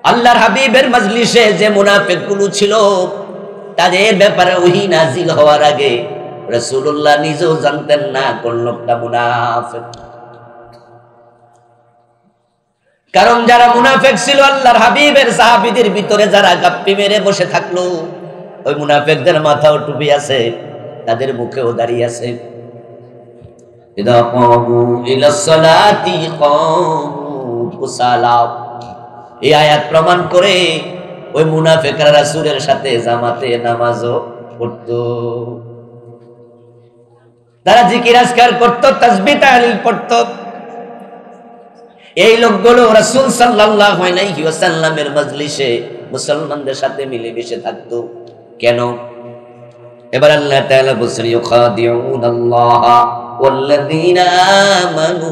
আল্লাহর হাবিবের মজলিসে যে মুনাফিকগুলো ছিল তাদের ব্যাপারে ওহী নাজিল হওয়ার আগে রাসূলুল্লাহ নিজেও জানতেন না কোন লোকটা মুনাফিক। কারণ যারা মুনাফিক ছিল আল্লাহর হাবিবের সাহাবীদের ভিতরে যারা গাপ্পি মেরে বসে থাকলো, ওই মুনাফিকদের মাথাও টুপি আছে, তাদের মুখেও দাড়ি আছে। ইদা কামু ইলাস সালাতি কামু কুসালা, এই আয়াত প্রমাণ করে ওই মুনাফিকরা রাসূলের সাথে জামাতে নামাজও পড়তো, তারা জিকির আজকার করত, তাসবিহ তাহলিল পড়ত। এই লোকগুলো রাসূল সাল্লাল্লাহু আলাইহি ওয়াসাল্লামের মজলিসে মুসলমানদের সাথে মিলেমিশে থাকতো। কেন? এবার আল্লাহ তাআলা বলেন ইউখাদিউনাল্লাহ ওয়াল্লাযীনা আমানু,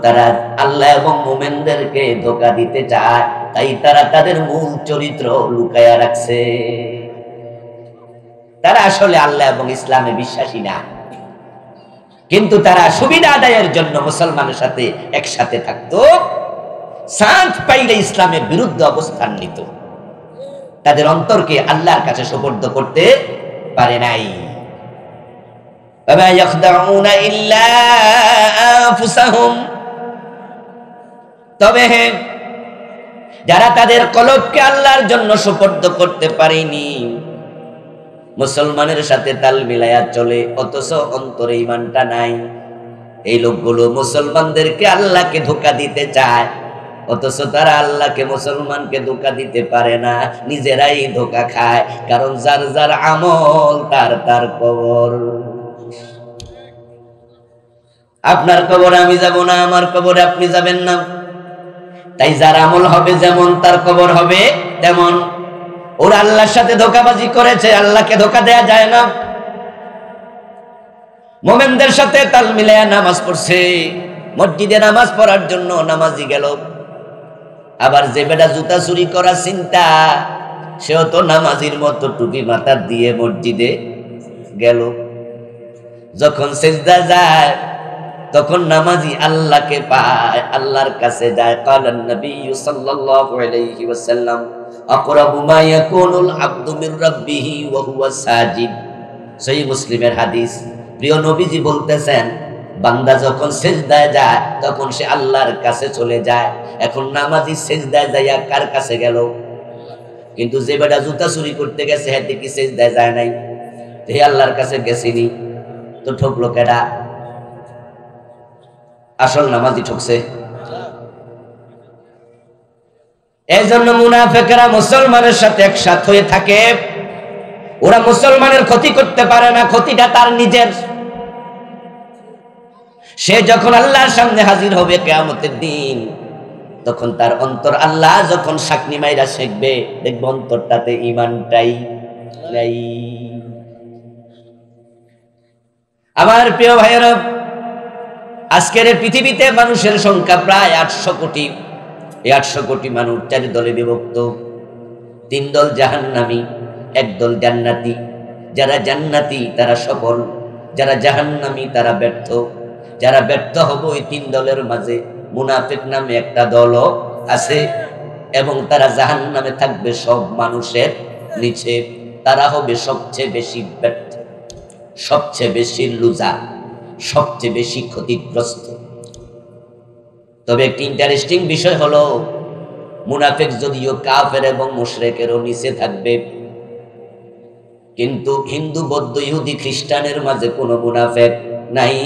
তারা আল্লাহ এবং মুমিনদেরকে ধোঁকা দিতে চায়, তাই তারা তাদের মূল চরিত্র লুকায়া রাখছে। তারা আসলে আল্লাহ এবং ইসলামে বিশ্বাসী না, কিন্তু তারা সুবিধা আদায়ের জন্য মুসলমানের সাথে একসাথে থাকতো, চান্স পাইলে ইসলামের বিরুদ্ধে অবস্থান নিত, তাদের অন্তরকে আল্লাহর কাছে সুপর্দ করতে পারে নাই। ওয়া ইয়াখদাউনা ইল্লা আনফুসাহুম, তবে যারা তাদের কলবকে আল্লাহর জন্য সুপর্দ করতে পারেনি, মুসলমানের সাথে তাল মিলায়া চলে অথচ অন্তরে ঈমানটা নাই, এই লোকগুলো মুসলমানদেরকে আল্লাহকে ধোঁকা দিতে চায়, অথচ তারা আল্লাহকে মুসলমানকে ধোঁকা দিতে পারে না, নিজেরাই ধোঁকা খায়। কারণ যার যার আমল তার তার কবর। আপনার কবরে আমি যাব না, আমার কবরে আপনি যাবেন না, তাই যার আমল হবে যেমন তার কবর হবে তেমন। ওরা আল্লাহর সাথে ধোঁকাবাজি করেছে, আল্লাহকে ধোঁকা দেয়া যায় না। মুমিনদের সাথে তাল মিলায়া নামাজ পড়ছে, মসজিদে নামাজ পড়ার জন্য নামাজি গেল, আবার যে বেটা জুতা চুরি করা চিন্তা, সেও তো নামাজির মতো টুপি মাথা দিয়ে মসজিদে গেল। যখন সিজদা যায় তখন নামাজি আল্লাহকে পায়, আল্লাহর কাছে যায়। কালান নবী সাল্লাল্লাহু আলাইহি ওয়াসাল্লাম আকরাবু মা ইয়াকুনুল আবদু মির রাব্বিহি ওয়া হুয়া সাজিদ, সহিহ মুসলিমের হাদিস। প্রিয় নবীজি বলতেছেন, বান্দা যখন সিজদায় যায় তখন সে আল্লাহর কাছে চলে যায়। এখন নামাজি সিজদায় যাইয়া কার কাছে গেল? কিন্তু যে বেটা জুতা চুরি করতে গেছে হেতে কি সিজদায় যায় নাই? হে আল্লাহর কাছে গেছিনি তো ঠকলো কেডা? আসল নামাজি ঠকছে। এই জন্য মুনাফিকরা মুসলমানের সাথে একসাথ হয়ে থাকে, ওরা মুসলমানের ক্ষতি করতে পারে না, ক্ষতিটা তার নিজের। সে যখন আল্লাহর সামনে হাজির হবে কিয়ামতের দিন, তখন তার অন্তর আল্লাহ যখন সাকনি মাইরা শেখবে, দেখবে অন্তরটাতে ঈমানটাই নাই। আমার প্রিয় ভাইয়েরা, আজকের পৃথিবীতে মানুষের সংখ্যা প্রায় 800 কোটি। এই 800 কোটি মানুষ 4 দলে বিভক্ত। 3 দল জাহান্নামী, 1 দল জান্নাতি। যারা জান্নাতি তারা সফল, যারা জাহান্নামী তারা ব্যর্থ। যারা ব্যর্থ হবে ওই 3 দলের মাঝে মুনাফিক নামে একটা দলও আছে, এবং তারা জাহান্নামে থাকবে সব মানুষের নিচে। তারা হবে সবচেয়ে বেশি ব্যর্থ, সবচেয়ে বেশি লুজার, সবচেয়ে বেশি ক্ষতিগ্রস্ত। তবে একটি ইন্টারেস্টিং বিষয় হলো, মুনাফিক যদিও কাফের এবং মুশরিকেরও নিচে থাকবে, কিন্তু হিন্দু, বৌদ্ধ, ইহুদি, খ্রিস্টানের মাঝে কোনো মুনাফিক নাই।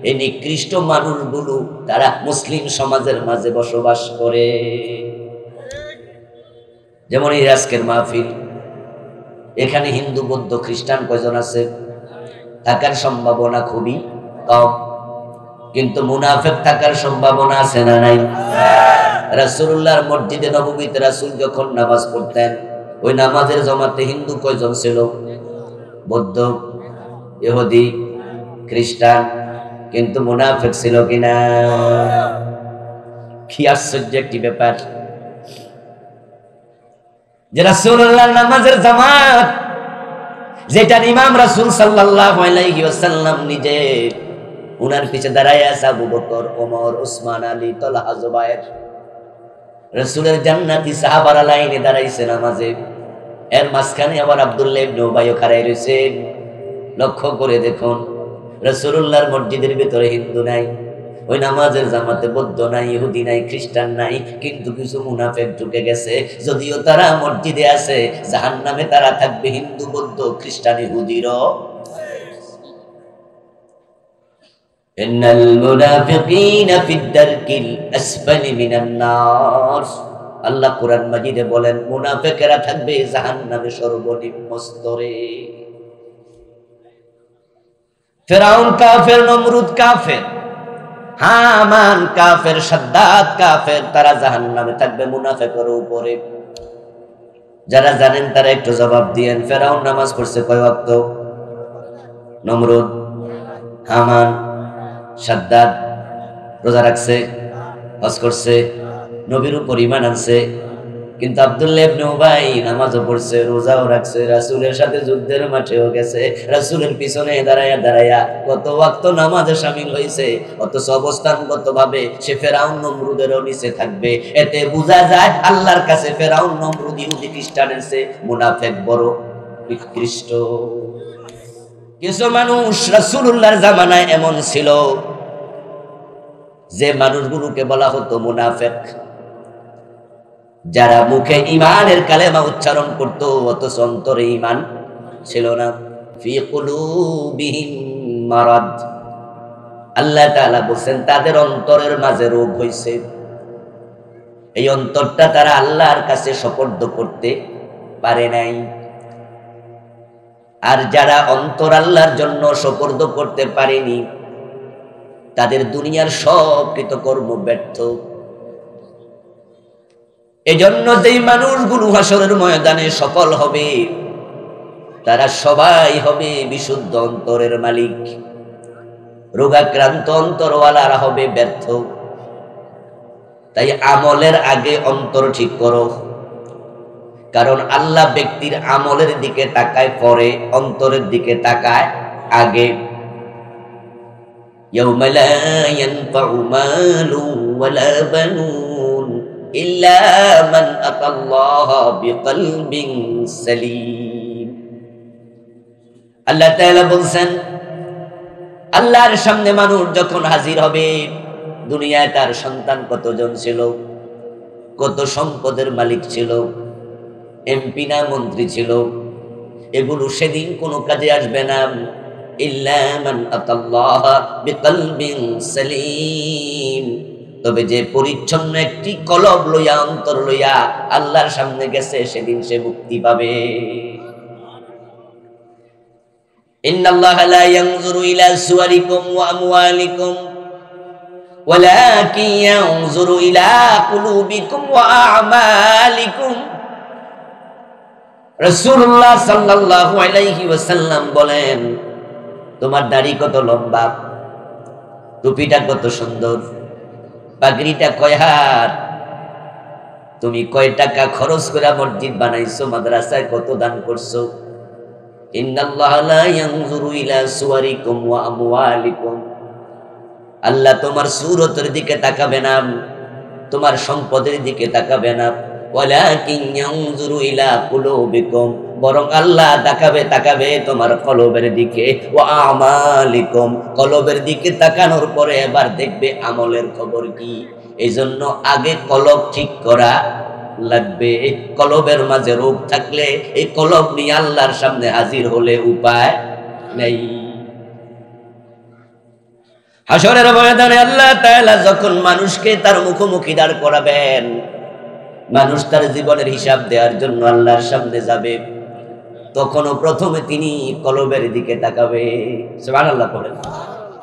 এই নিকৃষ্ট মানুষগুলো তারা মুসলিম সমাজের মাঝে বসবাস করে। যেমন এই আজকের মাহফিল, এখানে হিন্দু, বৌদ্ধ, খ্রিস্টান কয়জন আছে? থাকার সম্ভাবনা খুবই কম, কিন্তু মুনাফিক থাকার সম্ভাবনা আছে না নাই? রাসূলুল্লাহর মসজিদে নববীতে রাসূল যখন নামাজ পড়তেন, ওই নামাজের জমাতে হিন্দু কয়জন ছিল? বৌদ্ধ, ইহুদি, খ্রিস্টান, কিন্তু মুনাফিক ছিল কিনা? কি আশ্চর্য একটি ব্যাপার যে রাসূলুল্লাহর নামাজের জামাত, যেটার ইমাম রাসূল সাল্লাল্লাহু আলাইহি ওয়াসাল্লাম নিজে, উনার পিছে দাঁড়ায় আছে আবু বকর, ওমর, ওসমান, আলী, তালহা, জুবায়ের। রাসূলের জান্নাতি সাহাবারা লাইনে দাঁড়াইছে নামাজে, এর মাঝখানে আবার আব্দুল্লাহ ইবনে উবাইও খাড়াই রয়েছে। লক্ষ্য করে দেখুন, রাসূলুল্লাহর মসজিদের ভিতরে হিন্দু নাই, ওই নামাজের জামাতে বৌদ্ধ নাই, ইহুদি নাই, খ্রিস্টান নাই, কিন্তু কিছু মুনাফিক ঢুকে গেছে। যদিও তারা মসজিদে আছে, জাহান্নামে তারা থাকবে হিন্দু, বৌদ্ধ, খ্রিস্টান, ইহুদিরও। ইন্নাল মুনাফিকিনা ফিদ দারকিল আসফালি মিনান নার। আল্লাহ কোরআন মাজিদে বলেন, মুনাফিকেরা থাকবে জাহান্নামে সর্বনিম্ন স্তরে। ফিরআউন কাফের, নমরুদ কাফের, হামান কাফের, সাদ্দাত কাফের, তারা জাহান্নামে থাকবে মুনাফিকের উপরে। যারা জানেন তারা একটু জবাব দিয়েন। ফিরআউন নামাজ পড়ছে কয় ওয়াক্ত? নমরুদ, হামান, সাদ্দাত রোজা রাখছে, হজ করছে, নবীর উপর ঈমান আনছে। কিন্তু আব্দুল্লাহ ইবনে উবাই নামাজও পড়ছে, রোজাও রাখছে, রাসূলের সাথে যুদ্ধের মাঠেও গেছে, রাসূলের পিছনে দাঁড়ায়া দাঁড়ায়া কত ওয়াক্ত নামাজে শামিল হয়েছে, অথচ অবস্থানগতভাবে সে ফেরাউন নমরুদেরও নিচে থাকবে। এতে বোঝা যায় আল্লাহর কাছে ফেরাউন নমরুদ ইহুদি খ্রিস্টানের চেয়ে মুনাফিক বড় নিকৃষ্ট। কিছু মানুষ রাসূলুল্লাহর জামানায় এমন ছিল যে মানুষগুলোকে বলা হতো মুনাফিক, যারা মুখে ঈমানের কালেমা উচ্চারণ করত অথচ অন্তরে ঈমান ছিল না। ফি কুলুবিহিম মারাদ, আল্লাহ তাআলা বলেন তাদের অন্তরের মাঝে রোগ হয়েছে। এই অন্তরটা তারা আল্লাহর কাছে সুপর্দ করতে পারে নাই। আর যারা অন্তর আল্লাহর জন্য সুপর্দ করতে পারেনি, তাদের দুনিয়ার সব কৃতকর্ম ব্যর্থ। এজন্য যেই মানুষগুলো হাসরের ময়দানে সফল হবে, তারা সবাই হবে বিশুদ্ধ অন্তরের মালিক। রোগাক্রান্ত অন্তরওয়ালারা হবে ব্যর্থ। তাই আমলের আগে অন্তর ঠিক করো, কারণ আল্লাহ ব্যক্তির আমলের দিকে তাকায় পরে, অন্তরের দিকে তাকায় আগে। ইয়াউমা লা ইয়ানফাউ মালু ওয়ালা বানুন ইল্লা মান আতাল্লাহা বিকলবিন সালিম। আল্লাহ তাআলা বলেন, আল্লাহর সামনে মানুষ যখন হাজির হবে, দুনিয়ায় তার সন্তান কতজন ছিল, কত সম্পদের মালিক ছিল, এমপি না মন্ত্রী ছিল, এগুলো সেদিন কোনো কাজে আসবে না। ইল্লা মান আতাল্লাহা বিকলবিন সালিম, তবে যে পরিচ্ছন্ন একটি কলব লইয়া, অন্তর লইয়া আল্লাহর সামনে গেছে, সেদিন সে মুক্তি পাবে। ইন্নাল্লাহা লা ইয়ানজুরু ইলা সুওয়ারিকুম ওয়া আমওয়ালিকুম ওয়ালাকিন ইয়ানজুরু ইলা কুলুবিকুম ওয়া আ'মালিকুম। রাসূলুল্লাহ সাল্লাল্লাহু আলাইহি ওয়াসাল্লাম বলেন, তোমার দাড়ি কত লম্বা, টুপিটা কত সুন্দর, পাগড়িটা কয় হাত, তুমি কয় টাকা খরচ করে মসজিদ বানাইছো, মাদ্রাসায় কত দান করছো। ইন্নাল্লাহা লা ইয়ানজুরু ইলা সুওয়ারিকুম ওয়া আমওয়ালিকুম, আল্লাহ তোমার সূরতের দিকে তাকাবে না, তোমার সম্পদের দিকে তাকাবে না। ওয়ালাকিন ইয়ানজুরু ইলা কুলুবিকুম, বরং আল্লাহ তাকাবে তোমার কলবের দিকে। ওয়া আমালিকুম, কলবের দিকে তাকানোর পরে এবার দেখবে আমলের খবর কি। এইজন্য আগে কলব ঠিক করা লাগবে। কলবের মাঝে রোগ থাকলে এই কলব নিয়ে আল্লাহর সামনে হাজির হলে উপায় নেই। হাসরের ময়দানে আল্লাহ তাআলা যখন মানুষকে তার মুখোমুখি দাঁড় করাবেন, মানুষ তার জীবনের হিসাব দেওয়ার জন্য আল্লাহর সামনে যাবে, তখনও প্রথমে তিনি কলবের দিকে তাকাবে। সুবহানাল্লাহ পড়েন।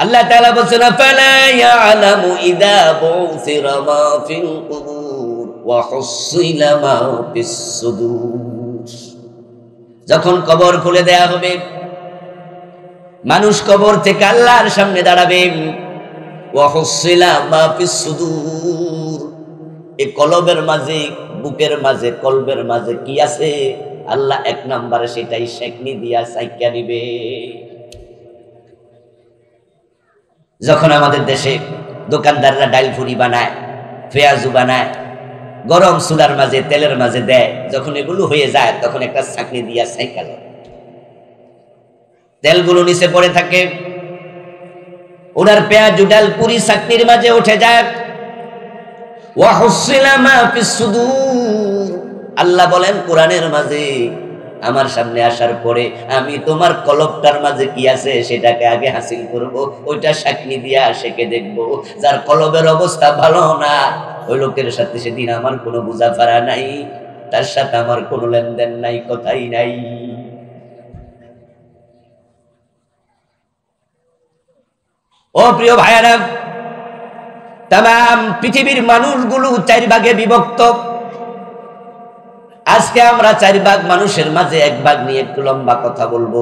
আল্লাহ তাআলা বলেন, ফালা ইয়ালামু ইযা বুসিরা মা ফিল কুবুর ওয়া হুসিলা মা ফিস সুদুর। যখন কবর খুলে দেয়া হবে, মানুষ কবর থেকে আল্লাহর সামনে দাঁড়াবে। ওয়া হুসিলা মা ফিস সুদুর, এই কলবের মাঝে, বুকের মাঝে, কলবের মাঝে কি আছে, আল্লাহ এক নম্বরে সেটাই শেকনি দিয়া সাইকা নিবে। যখন আমাদের দেশে দোকানদাররা ডাইল ফুরি বানায়, পেঁয়াজু বানায়, গরম চুলার মাঝে তেলের মাঝে দেয়, যখন এগুলো হয়ে যায় তখন একটা ছাঁকনি দিয়া সাইকেল, তেলগুলো নিচে পড়ে থাকে, ওনার পেঁয়াজ ডাল পুরি ছাকনির মাঝে উঠে যায়। আল্লাহ বলেন কোরআনের মাঝে, আমার সামনে আসার পরে আমি তোমার কলবটার মাঝে কি আছে সেটাকে আগে হাসিল করব, ওইটা সাকনি দিয়া সেকে দেখব। যার কলবের অবস্থা ভালো না, ওই লোকের সাথে সেদিন আমার কোনো বুঝাফারা নাই, তার সাথে আমার কোনো লেনদেন নাই, কথাই নাই। ও প্রিয় ভাইয়ারা, তাম পৃথিবীর মানুষগুলো 4 ভাগে বিভক্ত। আজকে আমরা 4 ভাগ মানুষের মাঝে 1 ভাগ নিয়ে একটু লম্বা কথা বলবো।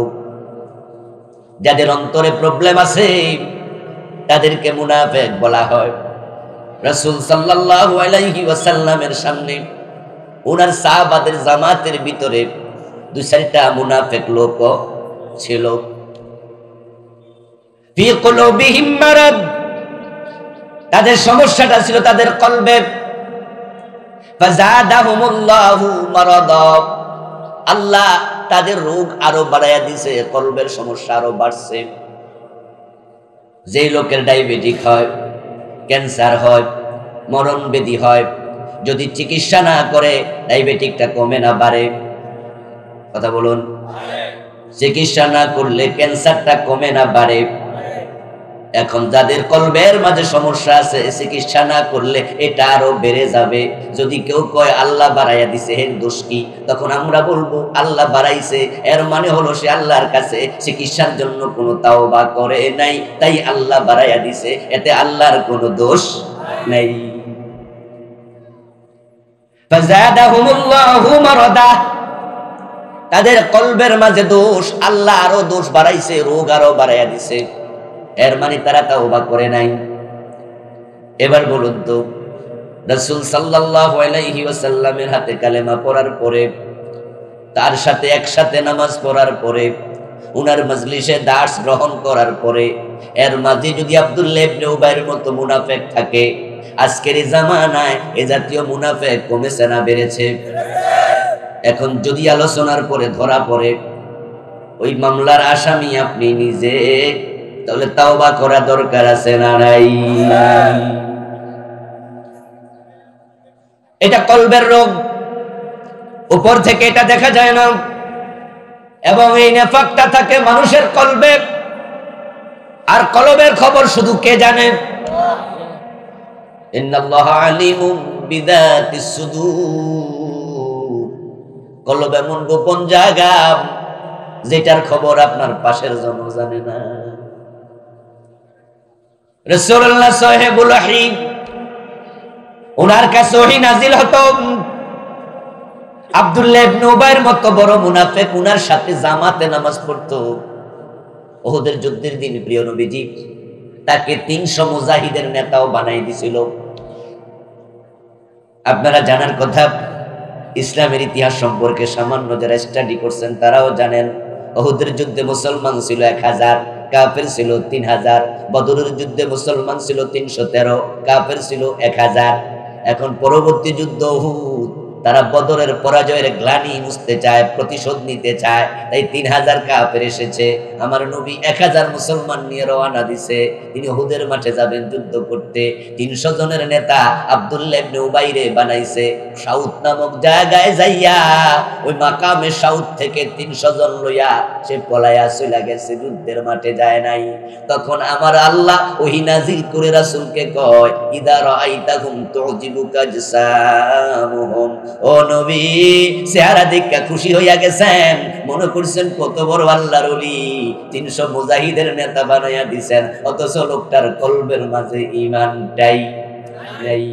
যাদের অন্তরে প্রবলেম আছে তাদেরকে মুনাফিক বলা হয়। রাসূল সাল্লাল্লাহু আলাইহি ওয়াসাল্লামের সামনে ওনার সাহাবাদের জামাতের ভিতরে 2-4টা মুনাফিক লোক ছিল। ফি কুলুবিহিম মারাদ, তাদের সমস্যাটা ছিল তাদের কলবে। ফাযাদাহুমুল্লাহু মারাদা, আল্লাহ তাদের রোগ আরো বাড়াইয়া দিয়েছে, কলবের সমস্যা আরো বাড়ছে। যেই লোকের ডায়াবেটিক হয়, ক্যান্সার হয়, মরণ ব্যাধি হয়, যদি চিকিৎসা না করে ডায়াবেটিকটা কমে না বাড়ে? কথা বলুন। চিকিৎসা না করলে ক্যান্সারটা কমে না বাড়ে? এখন যাদের কলবের মাঝে সমস্যা আছে, চিকিৎসা না করলে এটা আরো বেড়ে যাবে। যদি কেউ কয় আল্লাহ বাড়াইয়া দিছে, এর দোষ কি? তখন আমরা বলবো আল্লাহ বাড়াইছে, এর মানে হলো সে আল্লাহর কাছে চিকিৎসার জন্য কোনো তাওবা করে নাই, তাই আল্লাহ বাড়াইয়া দিছে, এতে আল্লাহর কোনো দোষ নাই। ফাযাদাহুমুল্লাহু মারাদা, তাদের কলবের মাঝে দোষ, আল্লাহ আরো দোষ বাড়াইছে, রোগ আরো বাড়াইয়া দিছে, এর মানে তারা তাওবা করে নাই। এবার বলুন তো, রাসূল সাল্লাল্লাহু আলাইহি ওয়াসাল্লামের হাতে কালেমা পড়ার পরে, তার সাথে একসাথে নামাজ পড়ার পরে, উনার মজলিসে দার্স গ্রহণ করার পরে, এর মাঝে যদি আব্দুল্লাহ ইবনে উবাইয়ের মতো মুনাফিক থাকে, আজকের এই জামানায় এ জাতীয় মুনাফিক কমেছে না বেড়েছে? এখন যদি আলোচনার পরে ধরা পড়ে ওই মামলার আসামি আপনি নিজে, তাহলে তাওবা করা দরকার আছে না নাই? এটা কলবের রোগ, উপর থেকে এটা দেখা যায় না, এবং এই নেফাকটা থাকে মানুষের কলবে। আর কলবের খবর শুধু কে জানে? ইন্নাল্লাহা আলিমুম বিযাতিস সুদূর। কলব এমন গোপন জায়গা যেটার খবর আপনার পাশের জন জানে না। রাসূলুল্লাহ সাহেবুল ওহী, ওনার কাছে ওহী নাজিল হতো। আব্দুল্লাহ ইবনে উবাইয়ের মতো বড় মুনাফিক ওনার সাথে জামাতে নামাজ পড়তো। উহুদের যুদ্ধের দিন প্রিয় নবীজি তাকে 300 মুজাহিদের নেতাও বানাই দিছিল। আপনারা জানার কথা, ইসলামের ইতিহাস সম্পর্কে সামান্য যারা স্টাডি করছেন তারাও জানেন, উহুদের যুদ্ধে মুসলমান ছিল 1000, কাফের ছিল 3000। বদরের যুদ্ধে মুসলমান ছিল 313, কাফের ছিল 1000। এখন পরবর্তী যুদ্ধ উহুদ, তারা বদরের পরাজয়ের গ্লানি মুছতে চায়, প্রতিশোধ নিতে চায়, তাই 3000 কাফের এসেছে। আমার নবী 1000 মুসলমান নিয়ে রওনা দিছে, তিনি উহুদের মাঠে যাবেন যুদ্ধ করতে। 300 জনের নেতা আব্দুল্লাহ ইবনে উবাইরে বানাইছে। সাউথ নামক জায়গায় যাইয়া ওই মাকামে সাউথ থেকে 300 জন লইয়া সে পলায়া চলে গেছে, যুদ্ধের মাঠে যায় নাই। তখন আমার আল্লাহ ওহী নাজিল করে রাসূলকে কয়, ইদা রাআইতাহুম তুজিবুকা জাসামুহুম, ও নবী চেহারা দেখা খুশি হইয়া গেছেন, মনে করছেন কত বড় আল্লাহর ওলি, 300 মুজাহিদের নেতা বানাইয়া দিবেন, অথচ লোকটার কলবের মাঝে ঈমানটাই নাই।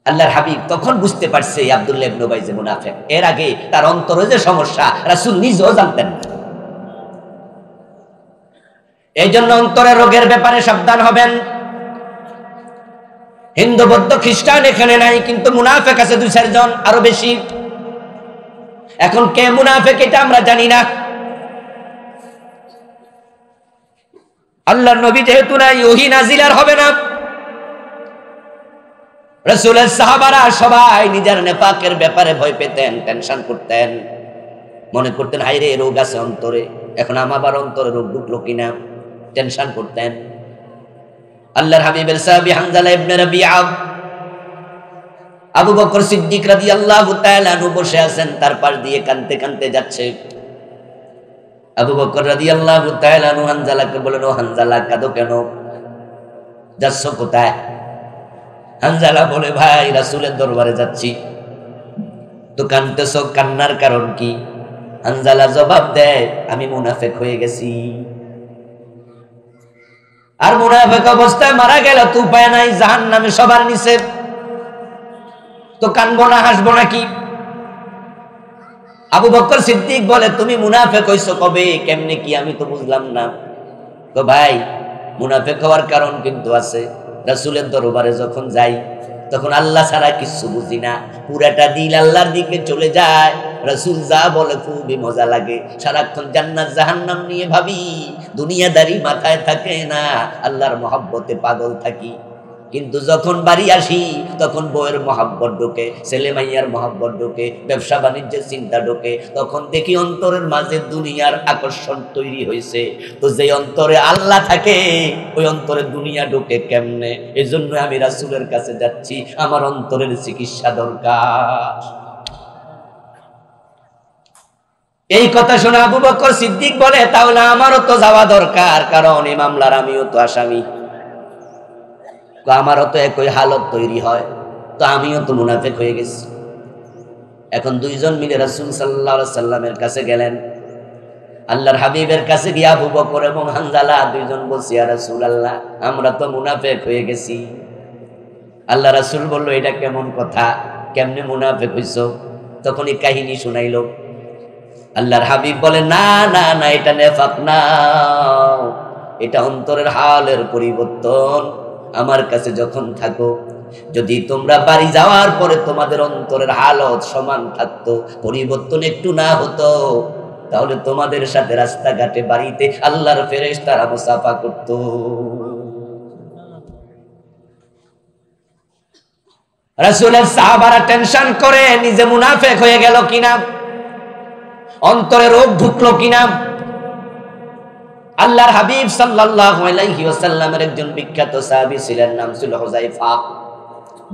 আল্লাহর হাবিব তখন বুঝতে পারছে আব্দুল্লাহ ইবনে উবাই যে মুনাফিক। এর আগে তার অন্তরে যে সমস্যা রাসূল নিজেও জানতেন না। এই জন্য অন্তরের রোগের ব্যাপারে সাবধান হবেন। হিন্দু বৌদ্ধ খ্রিস্টান এখানে নাই, কিন্তু মুনাফিক আছে 2-4 জন, আরো বেশি। এখন কে মুনাফিক এটা আমরা জানি না। আল্লাহর নবী যেহেতু নাই, ওহী নাজিল আর হবে না। রাসূলের সাহাবারা সবাই নিজের নেফাকের ব্যাপারে ভয় পেতেন, টেনশন করতেন, মনে করতেন হায়রে রোগ আছে অন্তরে, এখন আমার অন্তরে রোগ ঢুকলো কিনা, টেনশন করতেন। আল্লাহর হাবিবের সাহাবী হানজালা ইবনে রাবিআ, আবু বকর সিদ্দিক রাদিয়াল্লাহু তাআলা আনহু বসে আছেন, তার পাশ দিয়ে কাঁদতে কাঁদতে যাচ্ছে। আবু বকর রাদিয়াল্লাহু তাআলা আনহু হানজালাকে বলেন, ও হানজালা কাঁদো কেন, যাচ্ছ কোথায়? হানজালা বলে, ভাই রাসূলের দরবারে যাচ্ছি। তো কাঁদতেছ, কান্নার কারণ কি? হানজালা জবাব দেয়, আমি মুনাফিক হয়ে গেছি, আর মুনাফিক অবস্থায় মারা গেল তো উপায় নাই, জাহান্নামে সবার নিচে, তো কানবো না হাসবো নাকি? আবু বকর সিদ্দিক বলে, তুমি মুনাফিক হইছো কবে, কেমনে কি, আমি তো বুঝলাম না। তো ভাই মুনাফিক হওয়ার কারণ কিন্তু আছে। রাসূলের দরবারে যখন যাই তখন আল্লাহ ছাড়া কিছু বুঝি না, পুরাটা দিল আল্লাহর দিকে চলে যায়। রাসূল যা বলে খুবই মজা লাগে, সারাক্ষণ জান্নাত জাহান্নাম নিয়ে ভাবি, দুনিয়াদারি মাথায় থাকে না, আল্লাহর মহব্বতে পাগল থাকি। কিন্তু যখন বাড়ি আসি তখন বউয়ের মহাব্বত ঢোকে, ছেলে মাইয়ার মহাব্বত ঢোকে, ব্যবসা বাণিজ্যের চিন্তা ঢোকে, তখন দেখি অন্তরের মাঝে দুনিয়ার আকর্ষণ তৈরি হয়েছে। তো যে অন্তরে আল্লাহ থাকে ওই অন্তরে দুনিয়া ঢোকে কেমনে? এই জন্য আমি রাসূলের কাছে যাচ্ছি, আমার অন্তরের চিকিৎসা দরকার। এই কথা শুনে আবু বকর সিদ্দিক বলে, তাহলে আমারও তো যাওয়া দরকার, কারণ এই মামলার আমিও তো আসামি, আমারও তো একই হালত তৈরি হয়, তো আমিও তো মুনাফিক হয়ে গেছি। এখন দুইজন মিলে রাসূল সাল্লাল্লাহু আলাইহি সাল্লামের কাছে গেলেন। আল্লাহর হাবিবের কাছে গিয়ে আবু বকর এবং হানজালা দুইজন বলছে, ইয়া রাসূলুল্লাহ, আমরা তো মুনাফিক হয়ে গেছি। আল্লাহ রাসূল বলল, এটা কেমন কথা, কেমনে মুনাফিক হইছো? তখন এই কাহিনী শুনাইল। আল্লাহর হাবিব বলে, না না না, এটা নেফাক না, এটা অন্তরের হালের পরিবর্তন। আমার কাছে যখন থাকো, যদি তোমরা বাড়ি যাওয়ার পরে তোমাদের অন্তরের হালত সমান থাকতো, পরিবর্তন একটু না হতো, তাহলে তোমাদের সাথে রাস্তাঘাটে বাড়িতে আল্লাহর ফেরেশতারা মুসাফা করত। রাসূলের সাহাবারা টেনশন করে, নিজে মুনাফিক হয়ে গেল কিনা, অন্তরে রোগ ঢুকলো কিনা। আল্লাহর হাবিব সাল্লাল্লাহু আলাইহি ওয়াসাল্লামের একজন বিখ্যাত সাহাবী ছিলেন, নাম ছিল হুযায়ফা,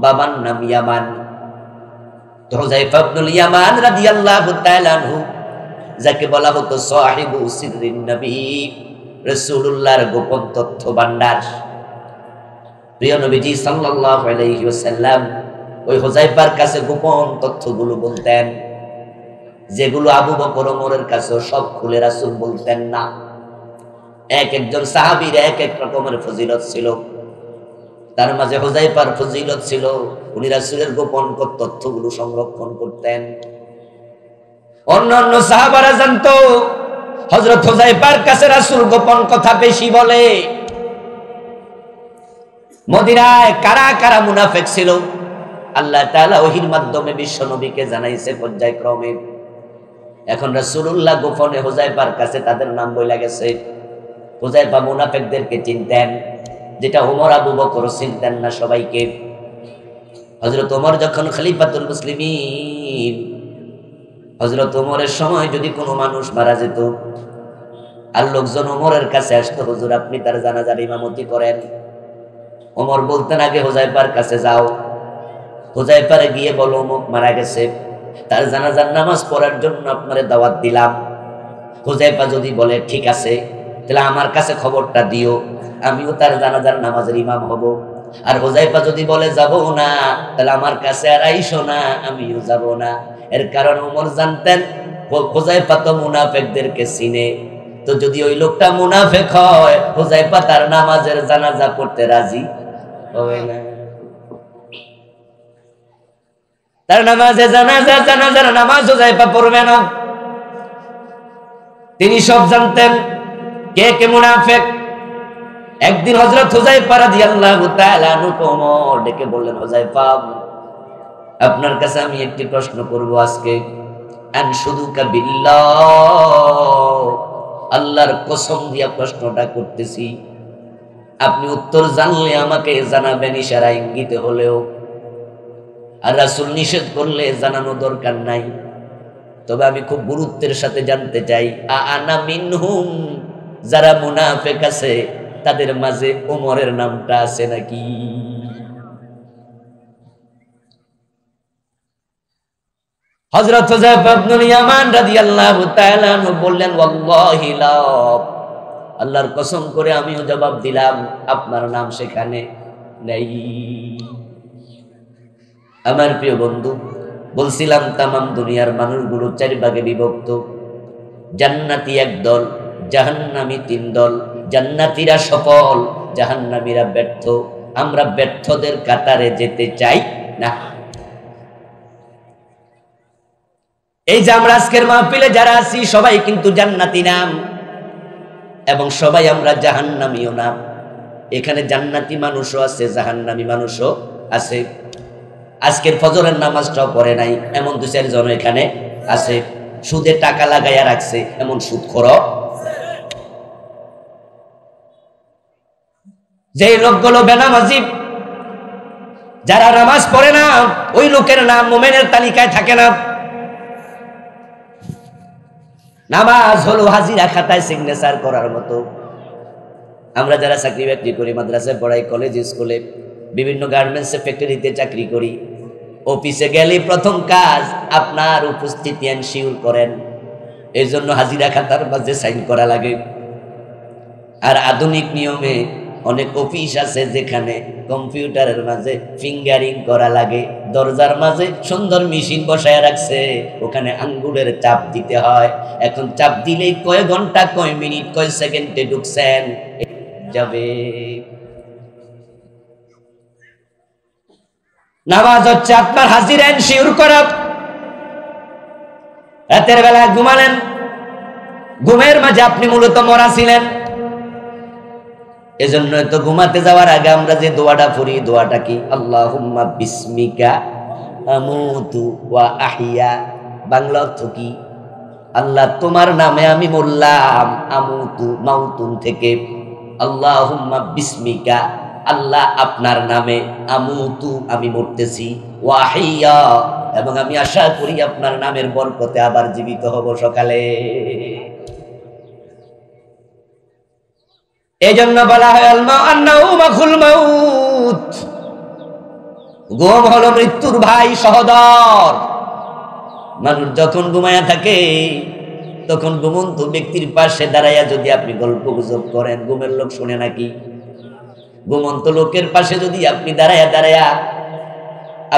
বাবার নাম ইয়ামান। তো হুযায়ফা ইবনুল ইয়ামান রাদিয়াল্লাহু তাআলা আনহু, যাকে বলা হতো সাহিবু সিররিন নবী, রাসূলুল্লাহর গোপন তথ্য ভান্ডার। প্রিয় নবীজি সাল্লাল্লাহু আলাইহি ওয়াসাল্লাম ওই হুযায়ফার কাছে গোপন তথ্যগুলো বলতেন, যেগুলো আবু বকর ওমরের কাছে সব খুলে রাসূল বলতেন না। এক একজন সাহাবীর এক এক রকমের ফজিলত ছিল, তার মাঝে হুযায়ফার ফজিলত ছিল, উনি রাসূলের গোপন তথ্যগুলো সংরক্ষণ করতেন। অন্যান্য সাহাবারা জানতো হযরত হুযায়ফার কাছে রাসূল গোপন কথা বেশি বলে। মদিনায় কারা কারা মুনাফিক ছিল আল্লাহ তাআলা ওহীর মাধ্যমে বিশ্ব নবীকে জানাইছে পর্যায়ক্রমে। এখন রাসূলুল্লাহ গোপনে হুযায়ফার কাছে তাদের নাম বইলা গেছে। হুযায়ফা মুনাফিকদেরকে চিনতেন, যেটা ওমর আবু বকর চিনতেন না সবাইকে। হযরত ওমর যখন খলিফাতুল মুসলিমিন, হযরত ওমরের সময় যদি কোনো মানুষ মারা যেত আর লোকজন ওমরের কাছে আসতো, হুজুর আপনি তার জানাজার ইমামতি করেন, ওমর বলতেন আগে হুযায়ফার কাছে যাও, হুযায়ফারে গিয়ে বলো অমুক মারা গেছে, তার জানাজার নামাজ পড়ার জন্য আপনারে দাওয়াত দিলাম। হুযায়ফা যদি বলে ঠিক আছে, তাহলে আমার কাছে খবরটা দিও, আমিও তার জানাজার নামাজের ইমাম হব। আর হুযায়ফা যদি বলে যাব না, তাহলে আমার কাছে আর আইসো না, আমিও যাব না। এর কারণ ওমর জানতেন হুযায়ফা তো মুনাফিকদেরকে চিনে, তো যদি ওই লোকটা মুনাফিক হয় হুযায়ফা তার নামাজের জানাজা পড়তে রাজি হবে না। তার নামাজে জানাজার নামাজ হুযায়ফা পড়বে না। তিনি সব জানতেন কে কে মুনাফিক। একদিন হযরত হুযায়ফা রাদিয়াল্লাহু তাআলা আনহু ওমর ডেকে বললেন, হুযায়ফা আপনার কাছে আমি একটি প্রশ্ন করব আজকে, আনশুদুকা বিল্লাহ, আল্লাহর কসম দিয়া প্রশ্নটা করতেছি, আপনি উত্তর জানলে আমাকে জানাবেন ইশারা ইঙ্গিতে হলেও। আর রাসূল নিষেধ করলে জানানো দরকার নাই। তবে আমি খুব গুরুত্বের সাথে জানতে চাই, আনা মিনহুম, যারা মুনাফিক আছে তাদের মাঝে ওমরের নামটা আছে নাকি? হযরত হুযায়ফা ইবনুল ইয়ামান রাদিয়াল্লাহু তাআলা আনহু বললেন, ওয়াল্লাহি লা, আল্লাহর কসম করে আমিও জবাব দিলাম, আপনার নাম সেখানে নেই। আমার প্রিয় বন্ধু, বলছিলাম তামাম দুনিয়ার মানুষগুলো 4 ভাগে বিভক্ত। জান্নাতি এক দল, জাহান্নামী 3 দল। জান্নাতীরা সফল, জাহান্নামীরা ব্যর্থ। আমরা ব্যর্থদের কাতারে যেতে চাই না। এই যে আমরা আজকের মাহফিলে যারা আছি সবাই কিন্তু জান্নাতি নাম, এবং সবাই আমরা জাহান্নামীও নাম। এখানে জান্নাতি মানুষও আছে, জাহান্নামী মানুষও আছে। আজকের ফজরের নামাজটাও পড়ে নাই এমন 2-4 জন এখানে আছে। সুদে টাকা লাগাইয়া রাখছে এমন সুদখোর। যে লোকগুলো বেনামাজি, যারা নামাজ পড়ে না, ওই লোকের নাম মুমিনের তালিকায় থাকে না। নামাজ হলো হাজিরা খাতায় সিগনেচার করার মতো। আমরা যারা চাকরি বাকরি করি, মাদ্রাসায় পড়াই, কলেজ স্কুলে, বিভিন্ন গার্মেন্টসে, ফ্যাক্টরিতে চাকরি করি, অফিসে গেলে প্রথম কাজ আপনার উপস্থিতি এনশিওর করেন। এই জন্য হাজিরা খাতার মাঝে সাইন করা লাগে। আর আধুনিক নিয়মে অনেক অফিস আছে যেখানে কম্পিউটারের মাঝে ফিঙ্গারিং করা লাগে। দরজার মাঝে সুন্দর মেশিন বসায় রাখছে, ওখানে আঙ্গুলের চাপ দিতে হয়। এখন চাপ দিলেই কয় ঘন্টা, কয় মিনিট, কয় সেকেন্ডে ঢুকছেন যাবে। নামাজ হচ্ছে আপনার হাজিরা এনশিওর করা। রাতের বেলা ঘুমালেন, ঘুমের মাঝে আপনি মূলত মরা ছিলেন। এজন্য তো ঘুমাতে যাওয়ার আগে আমরা যে দোয়াটা পড়ি, দোয়াটা কি? আল্লাহুম্মা বিসমিকা আমুতু ওয়া আহইয়া। বাংলা অর্থ কি? আল্লাহ তোমার নামে আমি মরলাম, আমুতু মাউতুন থেকে, আল্লাহুম্মা বিসমিকা, আল্লাহ আপনার নামে, আমুতু আমি মরতেছি, ওয়া আহইয়া এবং আমি আশা করি আপনার নামের বরকতে আবার জীবিত হব সকালে। এই জন্য বলা হয় মাউত, ঘুম হলো মৃত্যুর ভাই সহোদর। মানুষ যখন ঘুমায়া থাকে তখন ঘুমন্ত ব্যক্তির পাশে দাঁড়াইয়া যদি আপনি গল্প গুজব করেন, ঘুমের লোক শুনে নাকি? ঘুমন্ত লোকের পাশে যদি আপনি দাঁড়াইয়া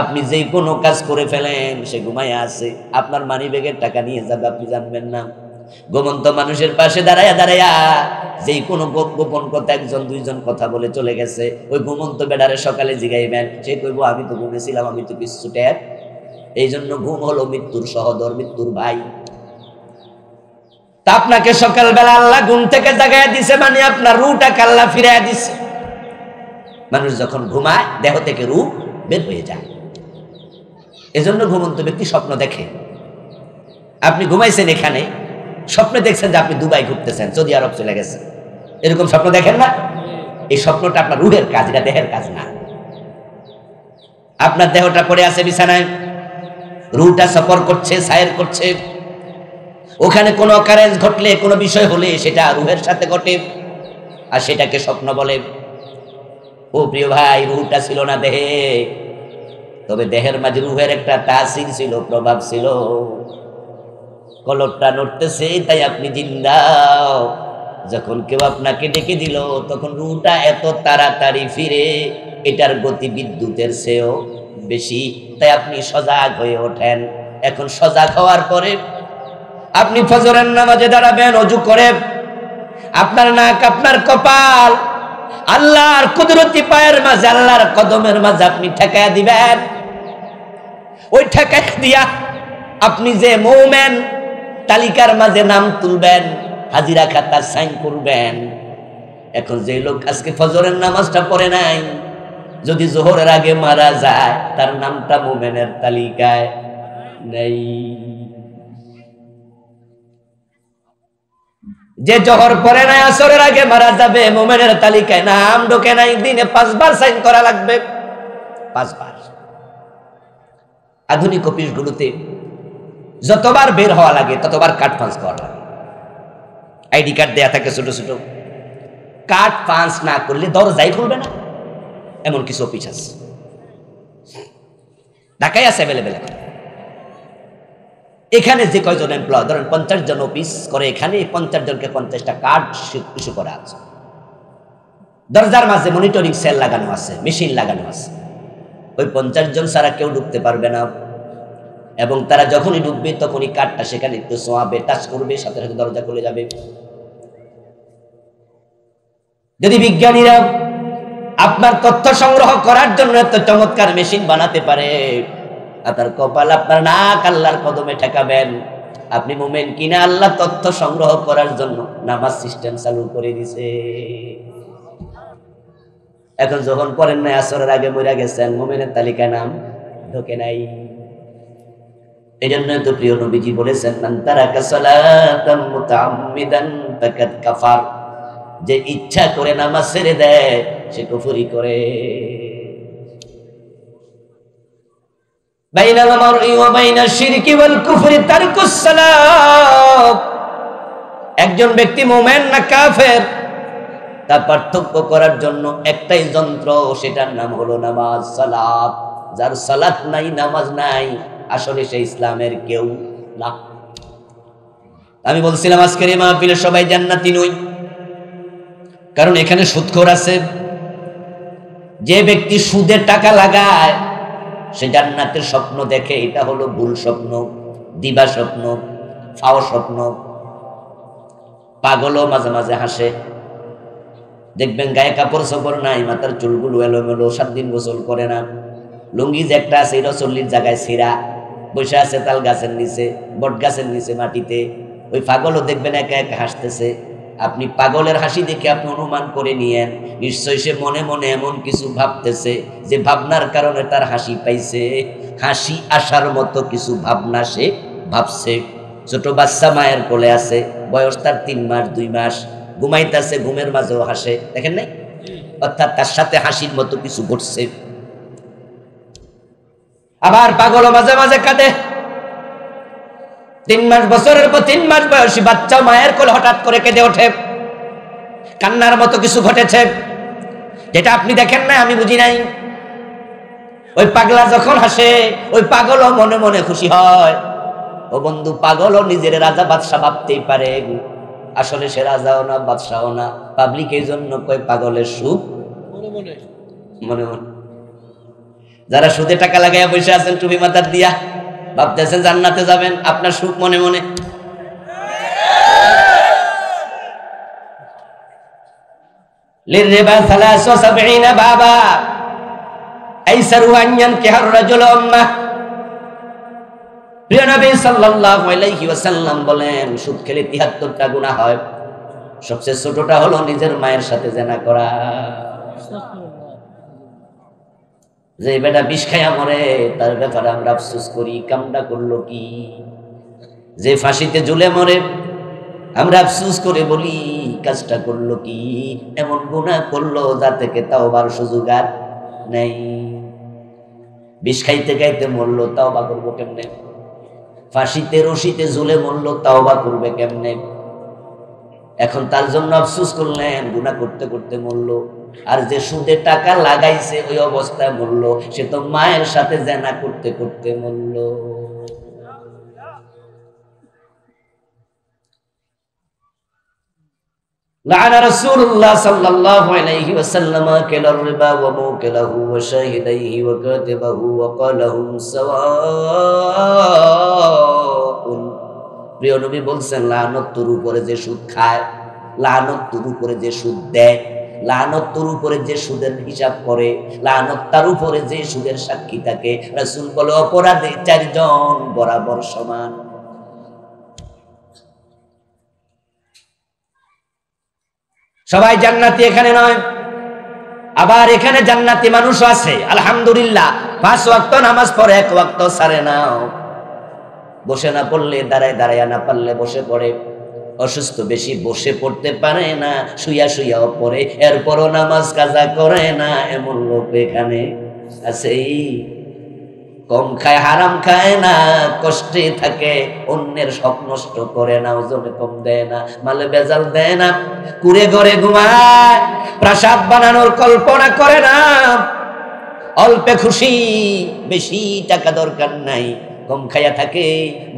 আপনি যে কোনো কাজ করে ফেলেন, সে ঘুমাইয়া আছে, আপনার মানি ব্যাগের টাকা নিয়ে যাবে, আপনি জানবেন না। ঘুমন্ত মানুষের পাশে দাঁড়াইয়া যে কোনো গোপন কথা 1-2 জন কথা বলে চলে গেছে, ওই ঘুমন্ত বেডারে সকালে জিগাইবেন, সে কইব আমি তো ঘুমেছিলাম, আমি তো কিছু টের। এই জন্য ঘুম হলো মৃত্যুর সহোদর, মৃত্যুর ভাই। তা আপনাকে সকালবেলা আল্লাহ ঘুম থেকে জাগাইয়া দিছে, মানে আপনার রুটা আল্লাহ ফিরাইয়া দিছে। মানুষ যখন ঘুমায় দেহ থেকে রূহ বের হয়ে যায়। এজন্য ঘুমন্ত ব্যক্তি স্বপ্ন দেখে। আপনি ঘুমাইছেন, এখানে স্বপ্নে দেখছেন যে আপনি দুবাই ঘুরতেছেন, সৌদি আরব চলে গেছেন, এরকম স্বপ্ন দেখেন না? এই স্বপ্নটা আপনার রুহের কাজ, এটা দেহের কাজ না। আপনার দেহটা পড়ে আছে বিছানায়, রুহটা সফর করছে, সায়ের করছে। ওখানে কোনো অকারেন্স ঘটলে, কোনো বিষয় হলে সেটা রুহের সাথে ঘটে, আর সেটাকে স্বপ্ন বলে। ও প্রিয় ভাই, রুহটা ছিল না দেহে, তবে দেহের মাঝে রুহের একটা তাসির ছিল, প্রভাব ছিল। কলকটা নড়তেছে তাই আপনি জিন্দা। যখন কেউ আপনাকে ডেকে দিল তখন রুহটা এত তাড়াতাড়ি ফিরে, এটার গতি বিদ্যুতের চেয়েও বেশি, তাই আপনি সজাগ হয়ে ওঠেন। এখন সজাগ হওয়ার পরে আপনি ফজরের নামাজে দাঁড়াবেন, ওযু করে আপনার নাক, আপনার কপাল আল্লাহর কুদরতি পায়ের মাঝে, আল্লাহর কদমের মাঝে আপনি ঠেকায়া দিবেন। ওই ঠেকায়া দিয়া আপনি যে মুমিন তালিকার মাঝে নাম তুলবেন, হাজিরা খাতা সাইন করবেন। এখন যে লোক আজকে ফজরের নামাজটা পড়ে নাই, যদি জোহরের আগে মারা যায়, তার নামটা মুমিনের তালিকায় নেই। যে জোহর পড়ে নাই, আসরের আগে মারা যাবে, মুমিনের তালিকায় নাম ঢোকে নাই। দিনে 5 বার সাইন করা লাগবে, 5 বার। আধুনিক অফিসগুলোতে যতবার বের হওয়া লাগে ততবার কার্ড পাঞ্চ করা লাগে। আইডি কার্ড দেয়া থাকে ছোট ছোট, কার্ড পাঞ্চ না করলে দরজাই খুলবে না, এমন কিছু অফিস আছে। ঢাকায় আছে অ্যাভেলেবেল। এখানে যে কয়জন এমপ্লয়, ধরেন 50 জন অফিস করে, এখানে 50 জনকে 50টা কার্ড ইস্যু করা আছে। দরজার মাঝে মনিটরিং সেল লাগানো আছে, মেশিন লাগানো আছে। ওই 50 জন ছাড়া কেউ ঢুকতে পারবে না, এবং তারা যখনই ঢুকবে তখনই কার্ডটা সেখানে একটু ছোঁয়াবে, টাচ করবে, সাথে সাথে দরজা খুলে যাবে। যদি বিজ্ঞানীরা আপনার তথ্য সংগ্রহ করার জন্য এত চমৎকার মেশিন বানাতে পারে, আপনার কপাল, আপনার নাক আল্লাহর কদমে ঠেকাবেন। আপনি মুমিন কিনা আল্লাহ তথ্য সংগ্রহ করার জন্য নামাজ সিস্টেম চালু করে দিছে। এখন যখন পড়েন নাই, আসরের আগে মরে গেছেন, মুমিনের তালিকায় নাম ঢোকে নাই। এই জন্য তো প্রিয় নবীজি বলেছেন, মান তারাকা সালাতান মুতাআম্মিদান ফাকাদ কাফার, যে ইচ্ছা করে নামাজ ছেড়ে দেয় সে কুফরি করে। বাইনাল মারই ওয়া বাইনাশ শিরকি ওয়াল কুফরি তারকুস সালাত। একজন ব্যক্তি মুমিন না কাফের তা পার্থক্য করার জন্য একটাই যন্ত্র, সেটার নাম হলো নামাজ, সালাত। যার সালাত নাই, নামাজ নাই, আসলে সে ইসলামের কেউ না। আমি বলছিলাম আজকের এই মাহফিলে সবাই জান্নাতি নই, কারণ এখানে সুদখোর আছে। যে ব্যক্তি সুদে টাকা লাগায় সে জান্নাতের স্বপ্ন দেখে, এটা হলো ভুল স্বপ্ন, দিবা স্বপ্ন, ফাও স্বপ্ন। পাগলও মাঝে মাঝে হাসে, দেখবেন গায়ে কাপড় চোপড় নাই, মাথার চুলগুলো এলোমেলো, 7 দিন গোসল করে না, লুঙ্গি যে একটা আছে এটা 40 জায়গায় ছিঁড়া, বসে আছে তাল গাছের নিচে, বট গাছের নিচে মাটিতে। ওই পাগলও দেখবেন একা একা হাসতেছে। আপনি পাগলের হাসি দেখে আপনি অনুমান করে নিয়েন নিশ্চয়ই সে মনে মনে এমন কিছু ভাবতেছে যে ভাবনার কারণে তার হাসি পাইছে। হাসি আসার মতো কিছু ভাবনা সে ভাবছে। ছোট বাচ্চা মায়ের কোলে আছে, বয়স তার 3 মাস 2 মাস, ঘুমাইতেছে, ঘুমের মাঝেও হাসে, দেখেন নাই? অর্থাৎ তার সাথে হাসির মতো কিছু ঘটছে। আবার পাগলও মাঝে মাঝে কাঁদে। 3 মাস, বছরের পর 3 মাস বয়সী বাচ্চা মায়ের কোলে হঠাৎ করে কেঁদে ওঠে, কান্নার মতো কিছু ঘটেছে যেটা আপনি দেখেন না, আমি বুঝি নাই। ওই পাগলা যখন হাসে, ওই পাগলও মনে মনে খুশি হয়। ও বন্ধু, পাগলও নিজের রাজা বাদশা ভাবতেই পারে, আসলে সে রাজাও না, বাদশাও না। পাবলিক এই জন্য কয় পাগলের সুখ মনে মনে। যারা সুদে টাকা লাগাইয়া বসে আছেন টুপি মাথার দিয়া, ভাবতেছেন জান্নাতে যাবেন, আপনার সুখ মনে মনে। লিররিবা 73 বাবা আইসারু আন ইয়ানকিহার রাজুল উম্মাহ। প্রিয় নবী সাল্লাল্লাহু আলাইহি ওয়াসাল্লাম বলেন, সুদ খেলে 73টা গুনাহ হয়, সবচেয়ে ছোটটা হলো নিজের মায়ের সাথে জিনা করা। যে বেটা বিষ খাইয়া মরে তার ব্যাপারে আমরা আফসোস করি, কামটা করলো কি। যে ফাঁসিতে ঝুলে মরে আমরা আফসোস করে বলি কাজটা করলো কি। এমন গুনাহ করলো যা থেকে তাওবার সুযোগ আর নেই। বিষ খাইতে খাইতে মরলো, তাওবা করবো কেমনে? ফাঁসিতে রশিতে ঝুলে মরলো, তাওবা করবে কেমনে? এখন তার জন্য আফসোস করলেন, গুনাহ করতে করতে মরলো। আর যে সুদে টাকা লাগাইছে ওই অবস্থায় মরলো, সে তো মায়ের সাথে জিনা করতে করতে মরলো। লাআনা রাসূলুল্লাহ সাল্লাল্লাহু আলাইহি ওয়াসাল্লাম আকিলার রিবা ওয়া মুকিলাহু ওয়া শাহিদাইহি ওয়া কাতিবাহু ওয়া ক্বালাহুম সাওয়াউন। প্রিয় নবী বলছেন, লানত তোর উপরে যে সুদ খায়, লানত তোর উপরে যে সুদ দেয়, লানত তোর উপরে যে সুদের হিসাব করে, লানত তার উপরে যে সুদের সাক্ষী থাকে। রাসূল বলে, অপরাধী 4 জন বরাবর সমান। সবাই জান্নাতি এখানে নয়, আবার এখানে জান্নাতি মানুষও আছে আলহামদুলিল্লাহ। 5 ওয়াক্ত নামাজ পড়ে, 1 ওয়াক্ত ছাড়ে না। বসে না পড়লে দাঁড়ায়, দাঁড়ায় না পারলে বসে পড়ে। অসুস্থ বেশি, বসে পড়তে পারে না, শুইয়া শুইয়াও পড়ে, এরপরও নামাজ কাজা করে না। এমন লোক এখানে আছে। কম খায়, হারাম খায় না, কষ্টে থাকে, অন্যের সব নষ্ট করে না, ওজনে কম দেয় না, মালে বেজাল দেয় না, কুড়ে ঘরে ঘুমায়, প্রাসাদ বানানোর কল্পনা করে না, অল্পে খুশি, বেশি টাকা দরকার নাই, কম খাইয়া থাকে।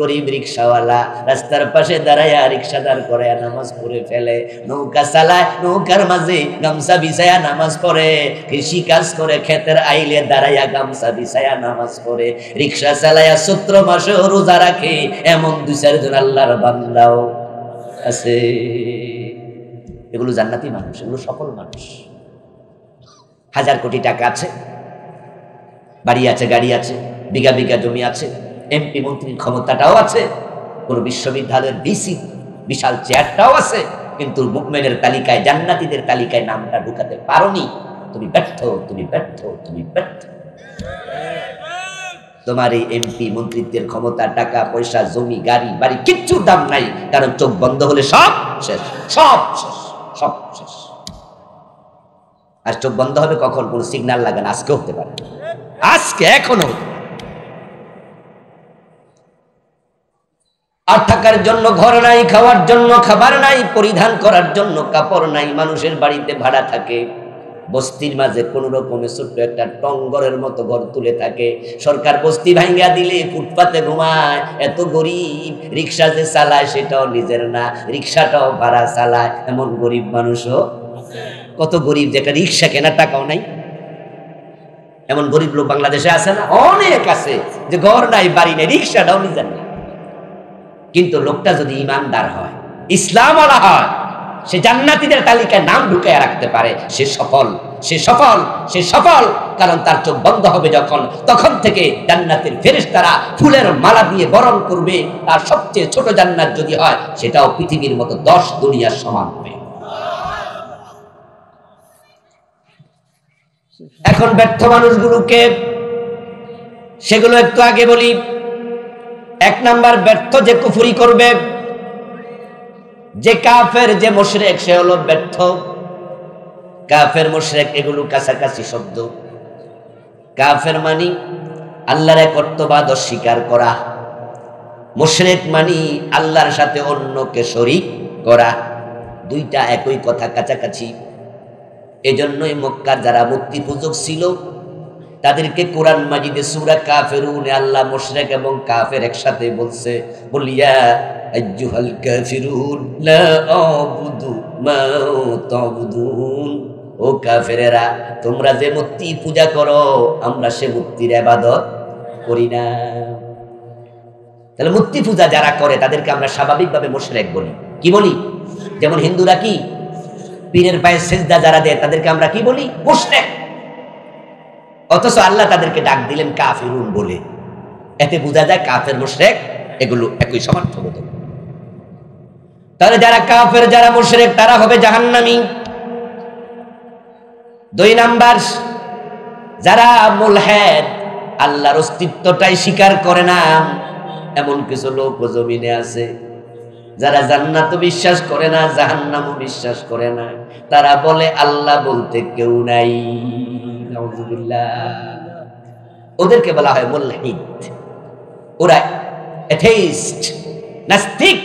গরিব রিক্সাওয়ালা রাস্তার পাশে দাঁড়াইয়া রিক্সা দাঁড় করে নামাজ পড়ে ফেলে, নৌকা চালায়, নৌকার মাঝে গামছা বিছায়া নামাজ পড়ে, কৃষি কাজ করে, ক্ষেতের আইলে দাঁড়াইয়া গামছা বিছায়া নামাজ পড়ে, রিক্সা চালাইয়া চৈত্র মাসে রোজা রাখে, এমন 2-4 জন আল্লাহর বান্দাও আছে। এগুলো জান্নাতি মানুষ, এগুলো সফল মানুষ। 1000 কোটি টাকা আছে, বাড়ি আছে, গাড়ি আছে, বিঘা বিঘা জমি আছে, এমপি মন্ত্রীর ক্ষমতাটাও আছে, কোন বিশ্ববিদ্যালয়ের ভিসি বিশাল চেয়ারটাও আছে, কিন্তু মুমিনের তালিকায়, জান্নাতীদের তালিকায় নামটা ঢুকাতে পারোনি। তুমি ব্যর্থ, তুমি ব্যর্থ, তুমি ব্যর্থ। তোমার এই এমপি মন্ত্রীদের ক্ষমতা, টাকা পয়সা, জমি, গাড়ি, বাড়ি কিচ্ছুর দাম নাই, কারণ চোখ বন্ধ হলে সব শেষ, সব শেষ, সব শেষ। আর চোখ বন্ধ হবে কখন? কোন সিগন্যাল লাগান, আজকে হতে পারে, আজকে, এখনো। আর থাকার জন্য ঘর নাই, খাওয়ার জন্য খাবার নাই, পরিধান করার জন্য কাপড় নাই, মানুষের বাড়িতে ভাড়া থাকে, বস্তির মাঝে কোন রকমে ছোট্ট একটা টঙ্গরের মতো ঘর তুলে থাকে, সরকার বস্তি ভাঙ্গা দিলে ফুটপাতে ঘুমায়, এত গরিব, রিক্সা যে চালায় সেটাও নিজের না, রিক্সাটাও ভাড়া চালায়, এমন গরিব মানুষও কত গরিব যে একটা রিক্সা কেনার টাকাও নাই। এমন গরিব লোক বাংলাদেশে আছে না? অনেক আছে, যে ঘর নাই, বাড়ি নাই, রিক্সাটাও নিজের না। কিন্তু লোকটা যদি ইমানদার হয়, ইসলামওয়ালা হয়, সে জান্নাতীদের তালিকায় নাম ঢুকায় রাখতে পারে, সে সফল, সে সফল, সে সফল। কারণ তার চোখ বন্ধ হবে যখন, তখন থেকে জান্নাতের ফেরেশতারা ফুলের মালা দিয়ে বরণ করবে। তার সবচেয়ে ছোট জান্নাত যদি হয়, সেটাও পৃথিবীর মতো 10 দুনিয়ার সমান হবে। এখন ব্যর্থ মানুষগুলোকে, সেগুলো একটু আগে বলি। 1 নাম্বার ব্যর্থ, যে কুফরি করবে, যে কাফের, যে মুশরিক, সে হলো ব্যর্থ। কাফের, মুশরিক এগুলো কাছাকাছি শব্দ। কাফের মানি আল্লাহর একত্ববাদ অস্বীকার করা, মুশরিক মানি আল্লাহর সাথে অন্যকে শরীক করা। দুইটা একই কথা, কাছাকাছি। এজন্যই মক্কার যারা মূর্তি পূজক ছিল, তাদেরকে কোরআন মাজিদে সূরা কাফিরুনে আল্লাহ মুশরিক এবং কাফের একসাথে বলছে, বলিয়া আইয়ুহাল কাফিরুন লা আ'বুদু মা তা'বুদুন। ও কাফেরেরা, তোমরা যে মূর্তি পূজা করো, আমরা সে মূর্তির ইবাদত করি না। তাহলে মূর্তি পূজা যারা করে তাদেরকে আমরা স্বাভাবিকভাবে মুশরিক বলি। কি বলি? যেমন হিন্দুরা কি পীরের পায়ে সিজদা যারা দেয়, তাদেরকে আমরা কি বলি? মুশরিক। অথচ আল্লাহ তাদেরকে ডাক দিলেন কাফিরুন বলে। এতে বোঝা যায় কাফের মুশরিক এগুলো একই সমার্থবোধ। তাহলে যারা কাফের, যারা মুশরিক, তারা হবে জাহান্নামী। 2 নাম্বার, যারা মুলহিদ, আল্লাহর অস্তিত্বটাই স্বীকার করে না, এমন কিছু লোক জমিনে আছে যারা জান্নাতও বিশ্বাস করে না, জাহান্নামও বিশ্বাস করে না। তারা বলে আল্লাহ বলতে কেউ নাই। নাউযুবিল্লাহ। ওদেরকে বলা হয় মুলহিদ। ওরা এথেইস্ট, নাস্তিক।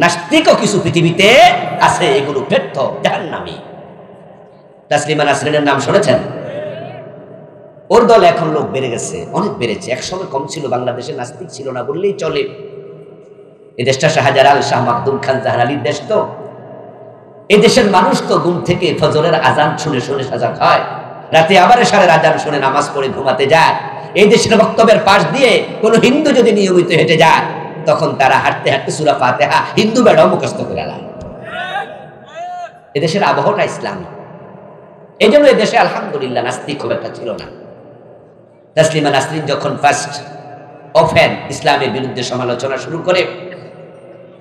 নাস্তিকও কিছু পৃথিবীতে আছে, এগুলো ব্যর্থ, জাহান্নামী। তাসলিমা নাসরিনের নাম শুনেছেন? ওর দল এখন লোক বেড়ে গেছে, অনেক বেড়েছে। একসময় কম ছিল, বাংলাদেশে নাস্তিক ছিল না বললেই চলে। এই দেশটা শাহজালাল, শাহ মাকদুম খান জাহানালীর দেশ। তো এই দেশের মানুষ তো ঘুম থেকে ফজরের আজান শুনে শুনে সাজাগ হয়, রাতে আবার এশারের আজান শুনে নামাজ পড়ে ঘুমাতে যায়। এই দেশের বক্তব্যের পাশ দিয়ে কোনো হিন্দু যদি নিয়মিত হেঁটে যায়, তখন তারা হাঁটতে হাঁটতে সূরা ফাতিহা হিন্দু বেড়াও মুখস্থ করে আলায়। এদেশের আবহাওয়াটা ইসলামী। এই জন্য এদেশে আলহামদুলিল্লাহ নাস্তিক খুব একটা ছিল না। তাসলিমা নাসরিন যখন ফার্স্ট ওপেন ইসলামের বিরুদ্ধে সমালোচনা শুরু করে,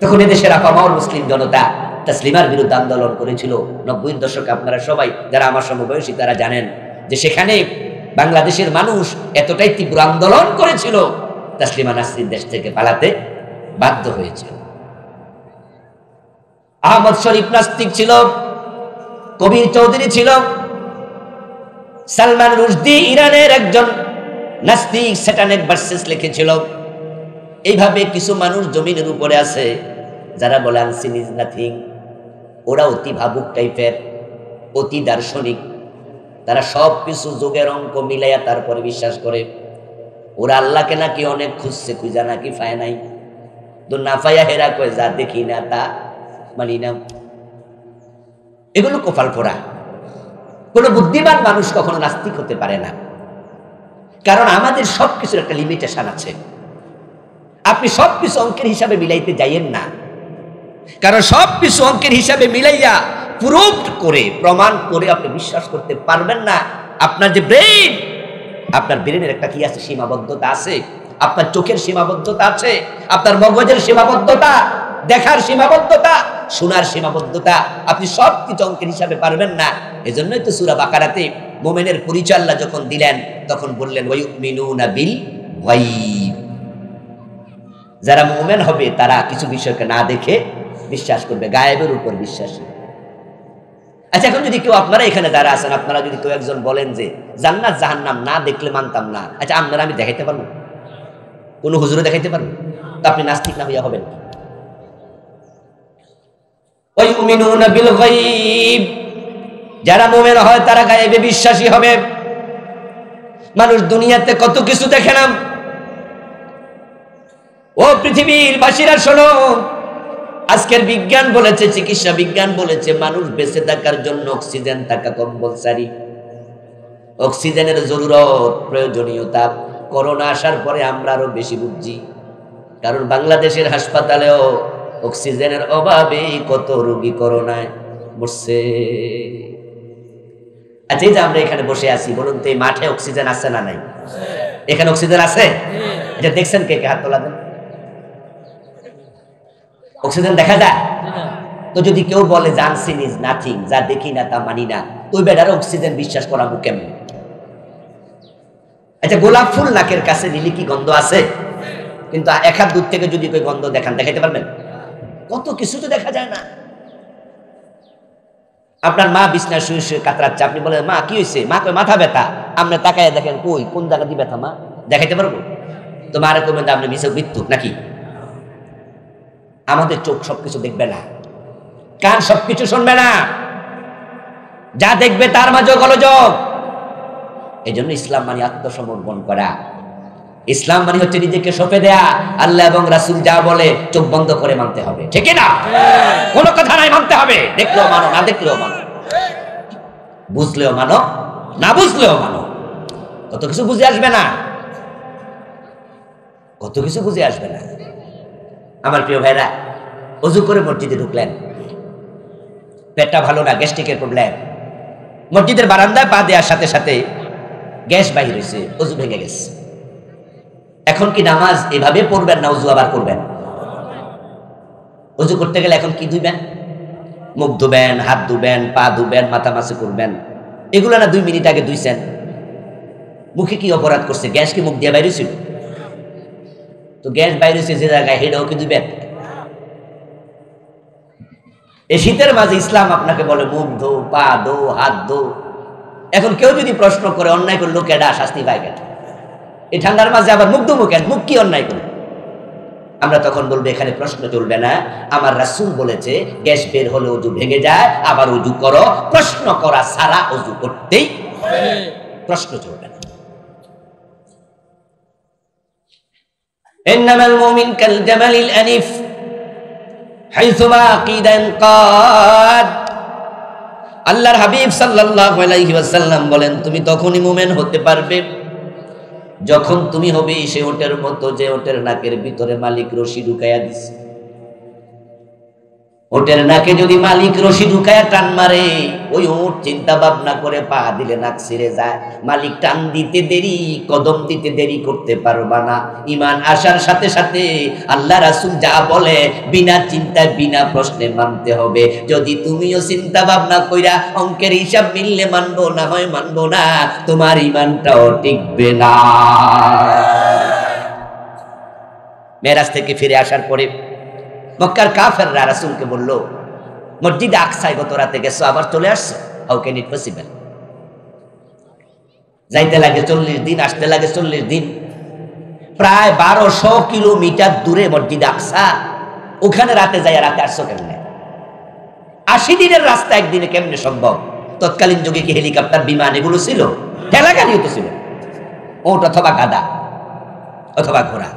তখন এদেশের আপামর মুসলিম জনতা তাসলিমার বিরুদ্ধে আন্দোলন করেছিল। 90-এর দশকে আপনারা সবাই যারা আমার সমবয়সী তারা জানেন যে সেখানে বাংলাদেশের মানুষ এতটাই তীব্র আন্দোলন করেছিল, তাসলিমা নাসরিন দেশ থেকে পালাতে বাধ্য হয়েছিল। আহমদ শরীফ নাস্তিক ছিল, কবির চৌধুরী ছিল, সালমান রুশদি ইরানের একজন নাস্তিক স্যাটানিক ভার্সেস লিখেছিল। এইভাবে কিছু মানুষ জমিনের উপরে আছে যারা বলে আনসিন ইজ নাথিং। ওরা অতি ভাবুক টাইপের, অতি দার্শনিক। তারা সব কিছু যোগের অঙ্ক মিলাইয়া তারপরে বিশ্বাস করে। ওরা আল্লাহকে নাকি অনেক খুঁজছে, খুঁজা নাকি পায় নাই। তো না পাইয়া হেরা কয় যা দেখি না তা মানি না। এগুলো কপাল পোড়া। কোন বুদ্ধিমান মানুষ কখনো নাস্তিক হতে পারে না, কারণ আমাদের সবকিছুর একটা লিমিটেশন আছে। আপনি সবকিছু অঙ্কের হিসাবে মিলাইতে যাইয়েন না, কারণ সবকিছু অঙ্কের হিসাবে মিলাইয়া প্রুভ করে প্রমাণ করে আপনি বিশ্বাস করতে পারবেন না। আপনার যে ব্রেন, আপনার ব্রেনের একটা কি আছে, সীমাবদ্ধতা আছে। আপনার চোখের সীমাবদ্ধতা আছে, আপনার মগজের সীমাবদ্ধতা, দেখার সীমাবদ্ধতা, শোনার সীমাবদ্ধতা। আপনি সব কিছু অঙ্কের হিসাবে পারবেন না। এজন্যই তো সূরা বাকারাতে মুমিনের পরিচয় আল্লাহ যখন দিলেন তখন বললেন ওয়ায়ুমিনুনা বিল গায়ব। যারা মুমিন হবে তারা কিছু বিষয়কে না দেখে বিশ্বাস করবে, গায়েবের উপর বিশ্বাসী। আচ্ছা, এখন যদি কেউ, আপনারা এখানে যারা আছেন, আপনারা যদি কেউ একজন বলেন যে জান্নাত জাহান্নাম না দেখলে মানতাম না, আচ্ছা আপনারা আমি দেখাইতে পারবো? কোন হুজুরে দেখাইতে পারবো? তো আপনি নাস্তিক না হইয়া হবেন। ওয়ায়ুমিনুনা বিল গায়ব, যারা মুমিন হয় তারা গায়েবে বিশ্বাসী হবে। মানুষ দুনিয়াতে কত কিছু দেখে না। ও পৃথিবীর বাসীরা শোনো, আজকের বিজ্ঞান বলেছে, চিকিৎসা বিজ্ঞান বলেছে, মানুষ বেঁচে থাকার জন্য অক্সিজেন থাকা কম্পালসারি। অক্সিজেনের জরুরত, প্রয়োজনীয়তা করোনা আসার পরে আমরা আরো বেশি বুঝছি, কারণ বাংলাদেশের হাসপাতালেও অক্সিজেনের অভাবে কত রোগী করোনায় মরছে। আচ্ছা, এই যে আমরা এখানে বসে আছি, বলুন তো এই মাঠে অক্সিজেন আছে না নাই? এখানে অক্সিজেন আছে? এটা দেখছেন কে কে? হাত তোলা দেন। অক্সিজেন দেখা যায়? তো যদি কেউ বলে আনসিন ইজ নাথিং, যা দেখি না তা মানি না, তো ওই বেটার অক্সিজেন বিশ্বাস করাবো কেমন? আচ্ছা, গোলাপ ফুল নাকের কাছে নিলে কি গন্ধ আছে? কিন্তু এক হাত দূর থেকে যদি કોઈ গন্ধ দেখান, দেখাইতে পারবেন? কত কিছু তো দেখা যায় না। আপনার মা বিছনায় শুয়ে শুয়ে কাতরাচ্ছে, আপনি বলেন মা কি হয়েছে? মা কয় মাথা ব্যথা। আপনি তাকায় দেখেন, কই কোন জায়গা দিয়ে ব্যথা? মা দেখাইতে পারবো? তো মারে কইবেন আপনি মিশে মৃত্যু নাকি? আমাদের চোখ সবকিছু দেখবে না, কান সবকিছু শুনবে না, যা দেখবে তার মাঝে গোলযোগ। এই জন্য ইসলাম মানে আত্মসমর্পণ করা। ইসলাম মানে হচ্ছে নিজেকে সঁপে দেয়া। আল্লাহ এবং রাসূল যা বলে চোখ বন্ধ করে মানতে হবে, ঠিক না? কোনো কথা নাই, মানতে হবে। দেখলেও মানো, না দেখলেও মানো, বুঝলেও মানো, না বুঝলেও মানো। কত কিছু বুঝে আসবে না, কত কিছু বুঝে আসবে না। আমার প্রিয় ভাইরা, ওযু করে মসজিদে ঢুকলেন, পেটটা ভালো না, গ্যাস্ট্রিকের প্রবলেম। মসজিদের বারান্দায় পা দেওয়ার সাথে সাথে গ্যাস বাহির হয়েছে, ওযু ভেঙে গেছে। এখন কি নামাজ এভাবে পড়বেন না ওযু আবার করবেন? ওযু করতে গেলে এখন কি ধুবেন? মুখ ধুবেন, হাত ধুবেন, পা ধুবেন, মাথা মাসে করবেন। এগুলো না 2 মিনিট আগে ধুইছেন। মুখে কি অপরাধ করছে? গ্যাস কি মুখ দিয়ে বাইরে ছিল? তো গ্যাস বাইরে হয়েছে যে জায়গায়, হেডাও কি ধুবেন? এই শীতের মাঝে ইসলাম আপনাকে বলে মুখ ধো, পা ধো, হাত ধো। এখন কেউ যদি প্রশ্ন করে অন্যায় করলো কেডা, শাস্তি পায় কেন? এই ঠান্ডার মাঝে আবার মুখ ধুমু কেন? মুখ কি অন্যায় করে? আমরা তখন বলবো এখানে প্রশ্ন চলবে না। আমার রাসূল বলেছে গ্যাস বের হলে ওযু ভেঙে যায়, আবার ওযু করো। প্রশ্ন করা ছাড়া ওযু করতেই প্রশ্ন চলবে না। ইন্নামাল মুমিন কাল জামালিল আনিফ হাইসুমা কিদান কাদ। আল্লাহর হাবিব সাল্লাল্লাহু আলাইহি ওয়াসাল্লাম বলেন, তুমি তখনই মুমিন হতে পারবে যখন তুমি হবে সে ওটের মতো, যে ওটের নাকের ভিতরে মালিক রশি ঢুকাইয়া দিছে। ওটের নাকে যদি মালিক রশি ঢুকাইয়া টান মারে, ওই ওট চিন্তা ভাবনা করে পা দিলে নাক ছিঁড়ে যায়। মালিক টান দিতে দেরি, কদম দিতে দেরি করতে পারবা না। ঈমান আসার সাথে সাথে আল্লাহ রাসূল যা বলে বিনা চিন্তায় বিনা প্রশ্নে মানতে হবে। যদি তুমিও চিন্তা ভাবনা কইরা অঙ্কের হিসাব মিললে মানবো, না হয় মানবো না, তোমার ঈমানটাও টিকবে না। মেরাজ থেকে ফিরে আসার পরে মক্কার কাফেররা রাসূলকে বলল, মসজিদে আকসায় গত রাতে গেছো, আবার চলে আসছো, হাউ ক্যান ইট পসিবল? যাইতে লাগে 40 দিন, আসতে লাগে 40 দিন। প্রায় 1200 কিলোমিটার দূরে মসজিদ আকসা, ওখানে রাতে যাই, রাতে আসছো কেমনে? 80 দিনের রাস্তা একদিনে কেমনে সম্ভব? তৎকালীন যুগে কি হেলিকপ্টার, বিমান এগুলো ছিল? ঠেলা গাড়িও তো ছিল, ওট অথবা গাদা অথবা ঘোড়া।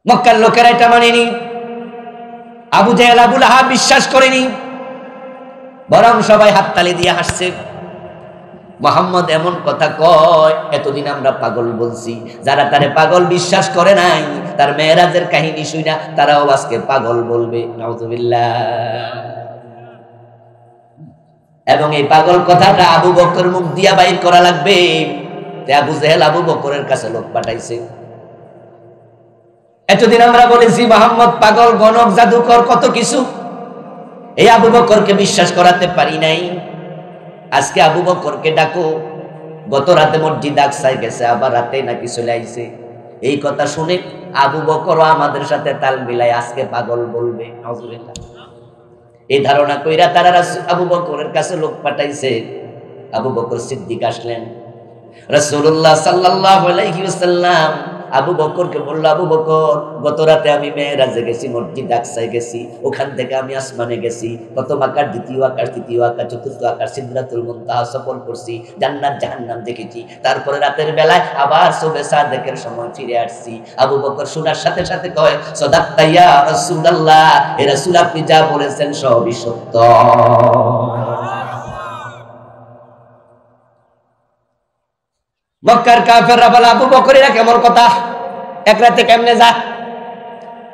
মক্কার লোকেরা এটা মানেনি, আবু জাহেল আবু লাহাব বিশ্বাস করেনি, বরং সবাই হাততালি দিয়ে হাসছে। মুহাম্মদ এমন কথা কয়, এতদিন আমরা পাগল বলছি, যারা তারে পাগল বিশ্বাস করে নাই, তার মেরাজের কাহিনী শুনা তারাও আজকে পাগল বলবে। নাউযুবিল্লাহ। এবং এই পাগল কথাটা আবু বকর মুখ দিয়া বাইর করা লাগবে। আবু জাহেল আবু বকরের কাছে লোক পাঠাইছে। এতদিন আমরা বলেছি মুহাম্মদ পাগল, গণক, জাদুকর, কত কিছু, এই আবু বকরকে বিশ্বাস করাতে পারি নাই। আজকে আবু বকরকে ডাকো। গত রাতে মসজিদ আকসায় গেছে, আবার রাতে নাকি চলে আইছে। এই কথা শুনে আবু বকর আমাদের সাথে তাল মিলাই আজকে পাগল বলবে। নাউযুবিল্লাহ। এই ধারণা কইরা তারা আবু বকরের কাছে লোক পাঠাইছে। আবু বকর সিদ্দিক আসলেন। রাসূলুল্লাহ সাল্লাল্লাহু আলাইহি ওয়াসাল্লাম আবু বকরকে বলল, আবু বকর, গত রাতে আমি মেরাজে গেছি, মসজিদ আকসায় গেছি, ওখান থেকে আমি আসমানে গেছি, প্রথম আকাশ, দ্বিতীয় আকাশ, তৃতীয় আকাশ, চতুর্থ আকাশ, সিদরাতুল মুনতাহা সফর করছি, জান্নাত জাহান্নাম দেখেছি, তারপরে রাতের বেলায় আবার সুবহে সাদেকের সময় ফিরে আসছি। আবু বকর শোনার সাথে সাথে কয়, সাদাক্তা ইয়া রাসূলুল্লাহ, হে রাসূল, আপনি যা বলেছেন সবই সত্য। মক্কার কাফেররা বলে, আবু বকর এরা কেমন কথা, এক রাতে কেমনে যা?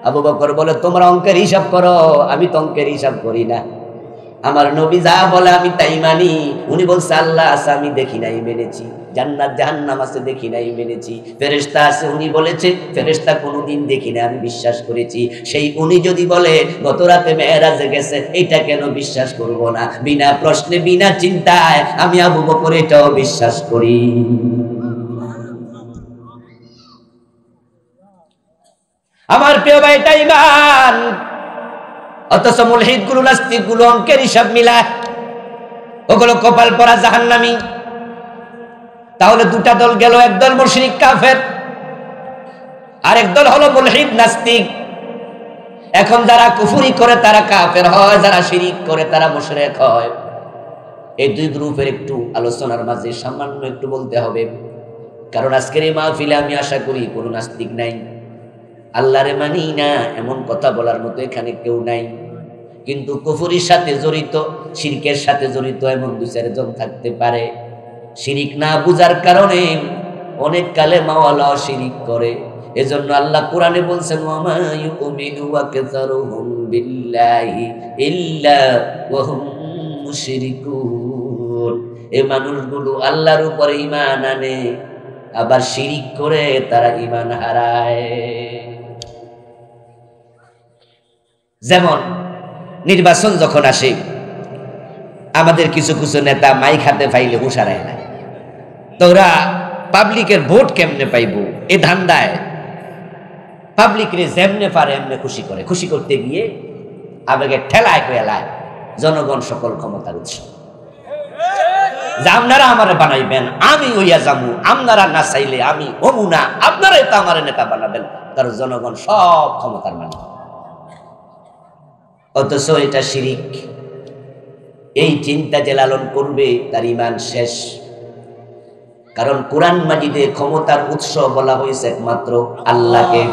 আবু বকর বলে, তোমরা অঙ্কের হিসাব করো, আমি তো অঙ্কের হিসাব করি না। আমার নবী যা বলে আমি তাই মানি। উনি বলছে আল্লাহ আছে, আমি দেখি নাই, মেনেছি। জান্নাত জাহান্নাম আছে, দেখি নাই, মেনেছি। ফেরেশতা আছে, উনি বলেছে, ফেরেশতা কোনোদিন দেখি না, আমি বিশ্বাস করেছি। সেই উনি যদি বলে গত রাতে মেরাজে গেছে, এটা কেন বিশ্বাস করব না? বিনা প্রশ্নে, বিনা চিন্তায় আমি আবু বকর এটাও বিশ্বাস করি। আমার প্রিয় ভাই, এটা ঈমান। অথচ মুলহিদ গুলো, নাস্তিক গুলো অঙ্কের হিসাব মিলায়, ওগুলো কপাল পরা জাহান্নামী। তাহলে দুটা দল গেল, একদল মুশরিক কাফের, আরেক দল হলো মুলহিদ নাস্তিক। এখন যারা কুফরি করে তারা কাফের হয়, যারা শিরিক করে তারা মুশরিক হয়। এই দুই গ্রুপের একটু আলোচনার মাঝে সামান্য একটু বলতে হবে, কারণ আজকের এই মাহফিলে আমি আশা করি কোনো নাস্তিক নাই, আল্লাহরে মানি না এমন কথা বলার মতো এখানে কেউ নাই। কিন্তু কুফরির সাথে জড়িত, শিরকের সাথে জড়িত এমন দুই চারজন থাকতে পারে। শিরিক না বুঝার কারণে অনেক কালে মাওয়ালাও শিরিক করে। এজন্য আল্লাহ কোরআনে বলছেন, ওয়ামা ইউমিনু আকসারুহুম বিল্লাহি ইল্লা ওয়া হুম মুশরিকুন। এই মানুষগুলো আল্লাহর উপরে ঈমান আনে, আবার শিরিক করে তারা ঈমান হারায়। যেমন নির্বাচন যখন আসে, আমাদের কিছু কিছু নেতা মাইক হাতে পাইলে হুঁশারায় না, তো ওরা পাবলিকের ভোট কেমনে পাইব এ ধান্দায় পাবলিকরে যেমনে পারে এমনে খুশি করে। খুশি করতে গিয়ে আবেগে ঠেলায় কয়েলায় জনগণ সকল ক্ষমতার উৎস, যে আপনারা আমারে বানাইবেন, আমি হইয়া যাবো, আপনারা না চাইলে আমি হবো না, আপনারাই তো আমার নেতা বানাবেন, কারণ জনগণ সব ক্ষমতার মালিক। অথচ এটা শিরিক। এই চিন্তা যে লালন করবে তার ঈমান শেষ। কারণ কোরআন মাজিদে ক্ষমতার উৎস বলা হয়েছে একমাত্র আল্লাহকে।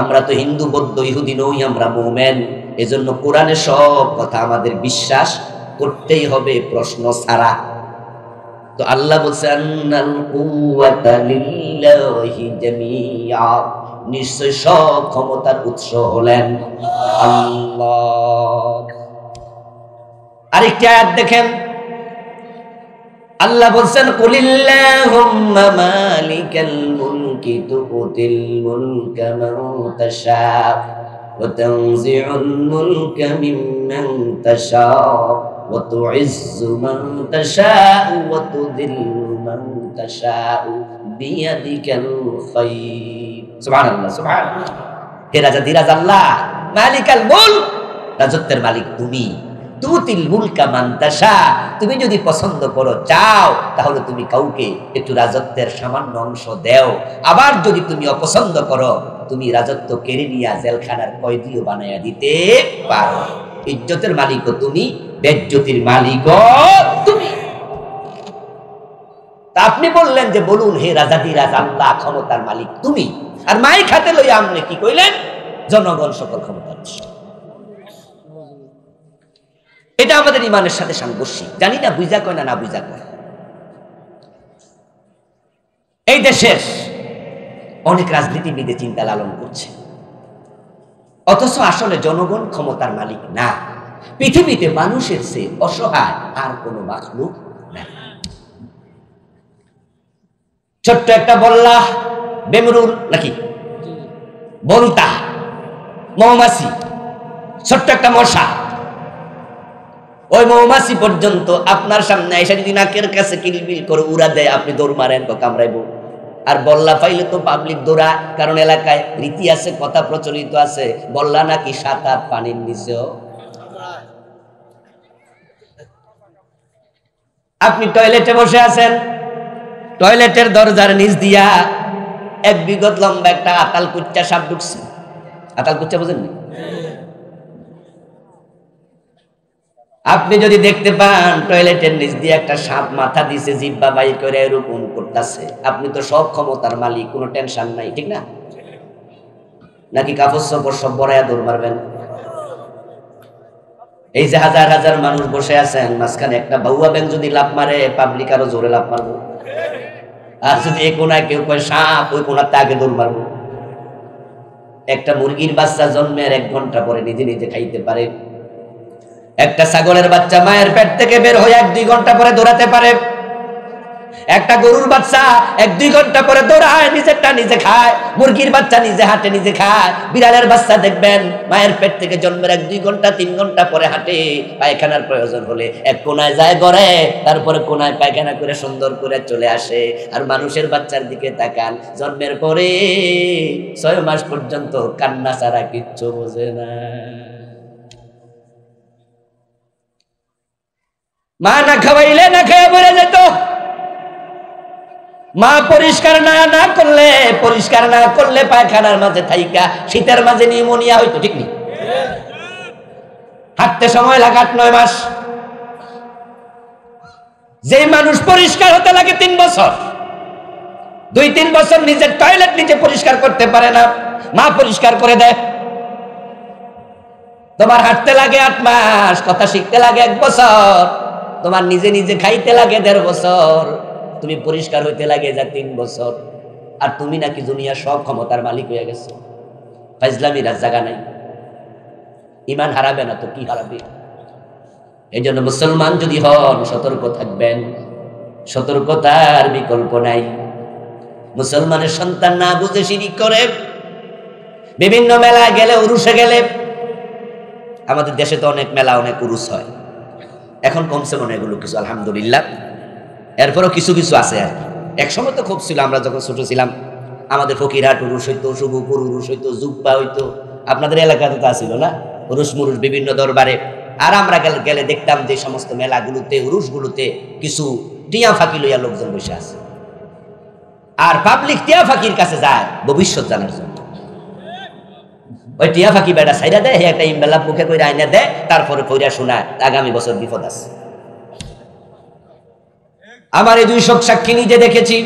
আমরা তো হিন্দু, বৌদ্ধ, ইহুদি নই, আমরা মুমিন। এজন্য কোরআনের সব কথা আমাদের বিশ্বাস করতেই হবে, প্রশ্ন ছাড়া। তো আল্লাহ বলছেন, আন্নাল কুওয়াতা লিল্লাহি জামিআ, নিশ্চয় সব ক্ষমতার উৎস হলেন আল্লাহ। আরেকটি আয়াত দেখেন, আল্লাহ বলছেন, কুলিল্লাহুম্মা মালিকাল মুলকি তুতিল মুলকা মান তাশা ওয়া তানজিউল মুলকা মিম্মান তাশা ওয়া তুইজ্জু মান তাশা ওয়া তুযিল্লু মান তাশা বিয়াদিকাল খায়র। সুবহানাল্লাহ, সুবহানাল্লাহ। হে রাজা ধীরাজ আল্লাহ, মালিকাল মুলক, রাজত্বের মালিক তুমি। তুতিল মুলকা মান তাশা, তুমি যদি পছন্দ করো চাও তাহলে তুমি কাউকে একটু রাজত্বের সামান্য অংশ দেও, আবার যদি তুমি অপছন্দ করো তুমি রাজত্ব কেড়ে নিয়ে জেলখানার কয়েদিও বানায়া দিতে পারো। ইজ্জতের মালিকও তুমি, বেজ্জতির মালিকও তুমি। তা আপনি বললেন যে বলুন হে রাজাদিরাজ, আল্লাহ ক্ষমতার মালিক তুমি, আর মাই খাতে লই আপনি কি কইলেন জনগণ সকল ক্ষমতার। এটা আমাদের ইমানের সাথে সাংঘর্ষিক, জানি না বুঝা কয় না বুঝা কয়। এই দেশের অনেক রাজনীতিবিদে চিন্তা লালন করছে, অথচ আসলে জনগণ ক্ষমতার মালিক না। পৃথিবীতে মানুষের চেয়ে অসহায় আর কোনো মাখলুক নাই। ছোট্ট একটা বল্লা, বেমরুল নাকি বলতা, মৌমাছি, ছোট্ট একটা মশা, ওই মৌমাছি পর্যন্ত আপনার সামনে এসে যদি নাকের কাছে কিলবিল করে উড়া দেয়, আপনি দৌড় মারেন তো কামড়াইব। আর বল্লা পাইলে তো পাবলিক দৌড়া, কারণ এলাকায় রীতি আছে, কথা প্রচলিত আছে, বল্লা নাকি 7-8 পানির নিচেও। আপনি টয়লেটে বসে আছেন, টয়লেটের দরজার নিচ দিয়া এক বিগত লম্বা একটা আতাল কুচ্চা সাপ ঢুকছে। আতাল কুচ্চা বোঝেননি? আপনি যদি দেখতে পান টয়লেটের নিচ দিয়ে একটা সাপ মাথা দিছে, জিব্বা বাই করে এরকম করতেছে, আপনি তো সব ক্ষমতার মালিক, কোনো টেনশন নাই, ঠিক না? নাকি কাপড় চোপড় সব বড়াইয়া দৌড় মারবেন? এই যে হাজার হাজার মানুষ বসে আছেন, মাঝখানে একটা বাউয়া ব্যাং যদি লাফ মারে, পাবলিক আরো জোরে লাফ মারবো। আর যদি এই কোনায় কেউ কয় সাপ, ওই কোনাতে আগে দৌড় মারবো। একটা মুরগির বাচ্চা জন্মের 1 ঘন্টা পরে নিজে নিজে খাইতে পারে। একটা ছাগলের বাচ্চা মায়ের পেট থেকে বের হয়ে 1-2 ঘন্টা পরে দৌড়াতে পারে। একটা গরুর বাচ্চা 1-2 ঘন্টা পরে দৌড়ায়, নিজেরটা নিজে খায়। মুরগির বাচ্চা নিজে হাঁটে, নিজে খায়। বিড়ালের বাচ্চা দেখবেন মায়ের পেট থেকে জন্মের 1-2 ঘন্টা 3 ঘন্টা পরে হাঁটে, পায়খানার প্রয়োজন হলে এক কোনায় যায় ঘরে, তারপরে কোনায় পায়খানা করে সুন্দর করে চলে আসে। আর মানুষের বাচ্চার দিকে তাকান, জন্মের পরে 6 মাস পর্যন্ত কান্না ছাড়া কিচ্ছু বোঝে না। মা না খাওয়াইলে না খেয়ে বেড়ে যেত। মা পরিষ্কার না করলে পায়খানার মাঝে থাইকা শীতের মাঝে নিউমোনিয়া হইতো, ঠিক নেই? হাঁটতে সময় লাগে 8-9 মাস। যে মানুষ পরিষ্কার হতে লাগে 3 বছর, 2-3 বছর নিজের টয়লেট নিজে পরিষ্কার করতে পারে না, মা পরিষ্কার করে দেয়। তোমার হাঁটতে লাগে 8 মাস, কথা শিখতে লাগে 1 বছর, তোমার নিজে নিজে খাইতে লাগে 1.5 বছর, তুমি পরিষ্কার হইতে লাগে যা 3 বছর। আর তুমি নাকি দুনিয়ার সব ক্ষমতার মালিক হয়ে গেছো। ফাজলামির আর জায়গা নাই। ইমান হারাবে না তো কি হারাবে? এই জন্য মুসলমান যদি হন সতর্ক থাকবেন, সতর্কতার বিকল্প নাই। মুসলমানের সন্তান না বুঝে শিরিক করে, বিভিন্ন মেলা গেলে, উরুসে গেলে, আমাদের দেশে তো অনেক মেলা অনেক উরুস হয়, এখন কমছে মনে এগুলো কিছু, আলহামদুলিল্লাহ। এরপরও কিছু কিছু আছে আর কি। একসময় তো খুব ছিল, আমরা যখন ছোট ছিলাম আমাদের ফকিরহাট উরুস হইতো, শুভপুর উরুস হইতো, জুব্বা হইতো। আপনাদের এলাকাতে তা ছিল না? উরুস মুরুস বিভিন্ন দরবারে। আর আমরা গেলে দেখতাম যে সমস্ত মেলাগুলোতে, উরুসগুলোতে কিছু টিয়া ফাঁকি লইয়া লোকজন বসে আছে। আর পাবলিক টিয়া ফাঁকির কাছে যায় ভবিষ্যৎ জানার জন্য। ওই টিয়া ফাঁকি বেটা সাইরা দেয়, একটা ইমবেলা মুখে কইরা আইনা দেয়, তারপরে কইরা শোনায় আগামী বছর বিপদ আছে। আমার এই 2 সাক্ষী নিজে দেখেছি।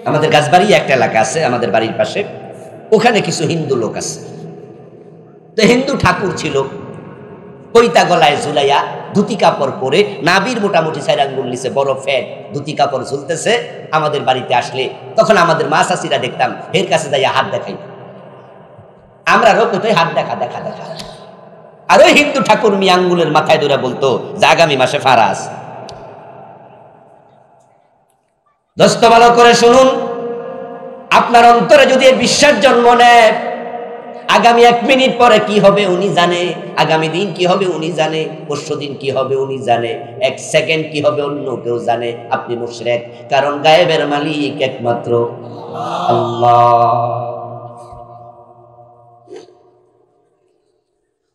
আমাদের গাছবাড়ি একটা এলাকা আছে আমাদের বাড়ির পাশে, ওখানে কিছু হিন্দু লোক আছে। তো হিন্দু ঠাকুর ছিল, পৈতা গলায় ঝুলাইয়া, ধুতি কাপড় পরে, নাবির মোটামুটি 4 আঙ্গুল নিচে বড় ফ্যাট ধুতি কাপড় ঝুলতেছে। আমাদের বাড়িতে আসলে তখন আমাদের মা চাষিরা দেখতাম এর কাছে যাইয়া হাত দেখাই, আমরা রোকতই হাত দেখা দেখা দেখা। আর ওই হিন্দু ঠাকুর মিয়া আঙ্গুলের মাথায় ধরে বলতো যে আগামী মাসে ফারাস। দোস্ত ভালো করে শুনুন, আপনার অন্তরে যদি এই বিশ্বাস জন্ম নেয়, আগামী 1 মিনিট পরে কি হবে উনি জানে, আগামী দিন কি হবে উনি জানে, পরশু দিন কি হবে উনি জানে, 1 সেকেন্ড কি হবে অন্য কেউ জানে। আপনি মুশরিক, কারণ গায়েবের মালিক একমাত্র আল্লাহ।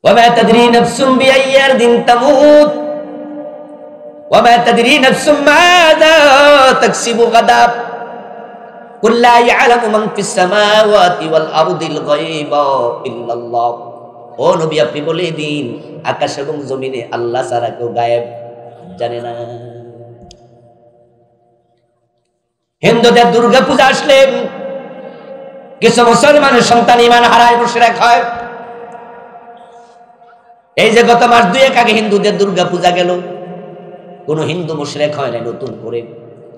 ওয়া মা তাদরি নাফসুম বিআইয়ি আরদিন তামুত ওয়া মা তাদরি নাফসুম মাযা তাকসিবু গাদা কুল লা ইয়ালামু মান ফিস সামাওয়াতি ওয়াল আরদিল গায়বা ইল্লাল্লাহ। ও নবী, আপনি বলে দিন, আকাশ এবং জমিনে আল্লাহ ছাড়া কেউ গায়েব জানে না। হিন্দুদের দুর্গা পূজা আসলে কিছু মুসলমানের সন্তান ঈমান হারায়, মুশরিক হয়। এই যে গত মাস 2 আগে হিন্দুদের দুর্গা পূজা গেল, কোন হিন্দু মুশরিক হয় নাই নতুন করে,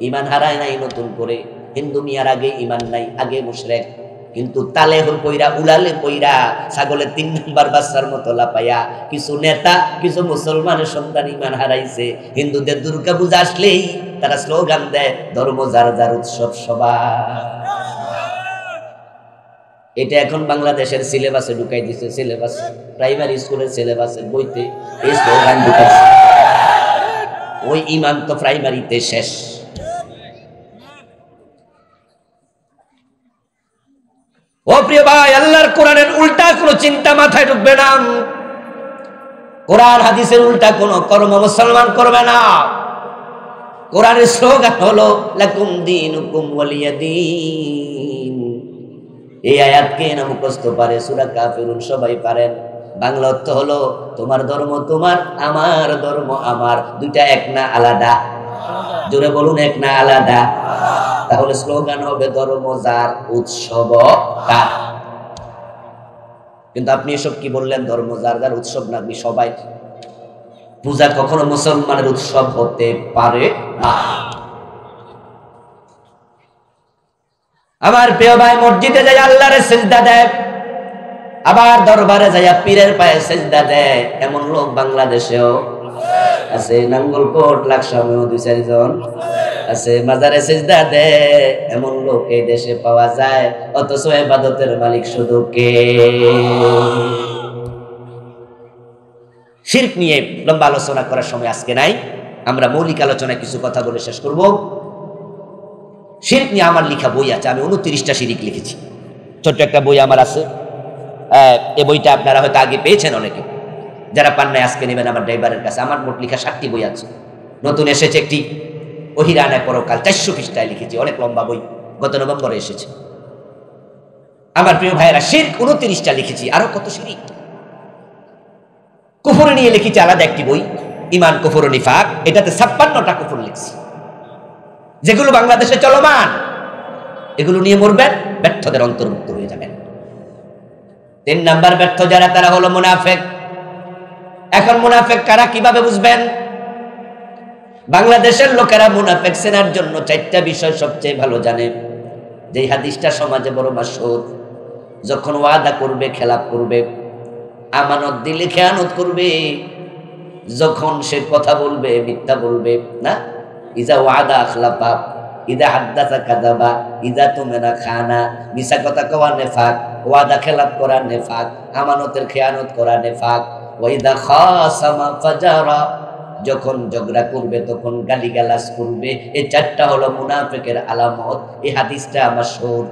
ঈমান হারায় নাই নতুন করে। হিন্দু মিয়ার আগে ঈমান নাই, আগে মুশরিক। কিন্তু তালে পইরা উলালে পইরা ছাগলের 3 নাম্বার বাচ্চার মতো লাপাইয়া কিছু নেতা, কিছু মুসলমানের সন্তান ঈমান হারাইছে। হিন্দুদের দুর্গা পূজা আসলেই তারা স্লোগান দেয়, ধর্ম যার যার উৎসব সবার। এটা এখন বাংলাদেশের সিলেবাসে ঢুকাই দিছে, সিলেবাস প্রাইমারি স্কুলের সিলেবাসের বইতে এই স্লোগান ঢুকাইছে। ওই ঈমান তো প্রাইমারিতে শেষ। ও প্রিয় ভাই, আল্লাহর কোরআনের উল্টা কোনো চিন্তা মাথায় ঢুকবে না। কোরআন হাদিসের উল্টা কোনো কর্ম মুসলমান করবে না। কোরআনের স্লোগান হলো লাকুম দীনুকুম ওয়ালিয়া দীন। এই আয়াত কে না মুখস্থ পারে? সূরা কাফিরুন সবাই পারেন। বাংলা অর্থ হলো তোমার ধর্ম তোমার, আমার ধর্ম আমার। দুইটা এক না আলাদা? জোরে বলুন, এক না আলাদা? তাহলে স্লোগান হবে ধর্ম যার উৎসব তার। কিন্তু আপনি এসব কি বললেন? ধর্ম যার যার উৎসব না, সবাই। পূজা কখনো মুসলমানের উৎসব হতে পারে না। আমার প্রিয় ভাই, মসজিদে যাই আল্লাহরে সিজদা দেয়, আবার দরবারে যাইয়া পীরের পায়ে সিজদা দেয়, এমন লোক বাংলাদেশেও আছে। নাঙ্গলকোট লাকসামেও 2-4 জন আছে। মাজারে সিজদা দেয় এমন লোক এই দেশে পাওয়া যায়, অথচ ইবাদতের মালিক শুধু কে? শিরক নিয়ে লম্বা আলোচনা করার সময় আজকে নাই। আমরা মৌলিক আলোচনায় কিছু কথা বলে শেষ করব। শিরক নিয়ে আমার লেখা বই আছে, আমি 29টা শিরক লিখেছি। ছোট্ট একটা বই আমার আছে। এই বইটা আপনারা হয়তো আগে পেয়েছেন অনেকে, যারা পান নাই আজকে নেবেন আমার ড্রাইভারের কাছে। আমার মোট লেখা 7টি বই আছে। নতুন এসেছে একটি ওহিরানায় পরকাল, 400 পৃষ্ঠায় লিখেছি, অনেক লম্বা বই, গত নভেম্বরে এসেছে। আমার প্রিয় ভাইয়েরা, শিরক 29টা লিখেছি, আরো কত শিরক। কুফর নিয়ে লিখেছি আলাদা একটি বই, ঈমান কুফর ও নিফাক। এটাতে 56টা কুফর লিখছি, যেগুলো বাংলাদেশে চলমান। এগুলো নিয়ে মরবেন, ব্যর্থদের অন্তর্ভুক্ত হয়ে যাবেন। 3 নাম্বার ব্যর্থ যারা, তারা হলো মুনাফিক। এখন মুনাফিক কারা কিভাবে বুঝবেন? বাংলাদেশের লোকেরা মুনাফিক চেনার জন্য 4টা বিষয় সবচেয়ে ভালো জানে। যেই হাদিসটা সমাজে বড় মাশহুর, যখন ওয়াদা করবে খেলাপ করবে, আমানত দিলে খেয়ানত করবে, যখন সে কথা বলবে মিথ্যা বলবে না। ইজা ওয়াদা আখলাফা, ইদা হাদ্দাসা কাযাবা, ইদা তুমিনা খানা। মিছা কথা কওয়া নেফাক, ওয়াদা খেলাপ করা নেফাক, আমানতের খেয়ানত করা নেফাক। ওয়া ইদা খাসামা ফাজারা, যখন ঝগড়া করবে তখন গালিগালাজ করবে। এই 4টা হলো মুনাফিকের আলামত। এই হাদিসটা আমার মাশহুর।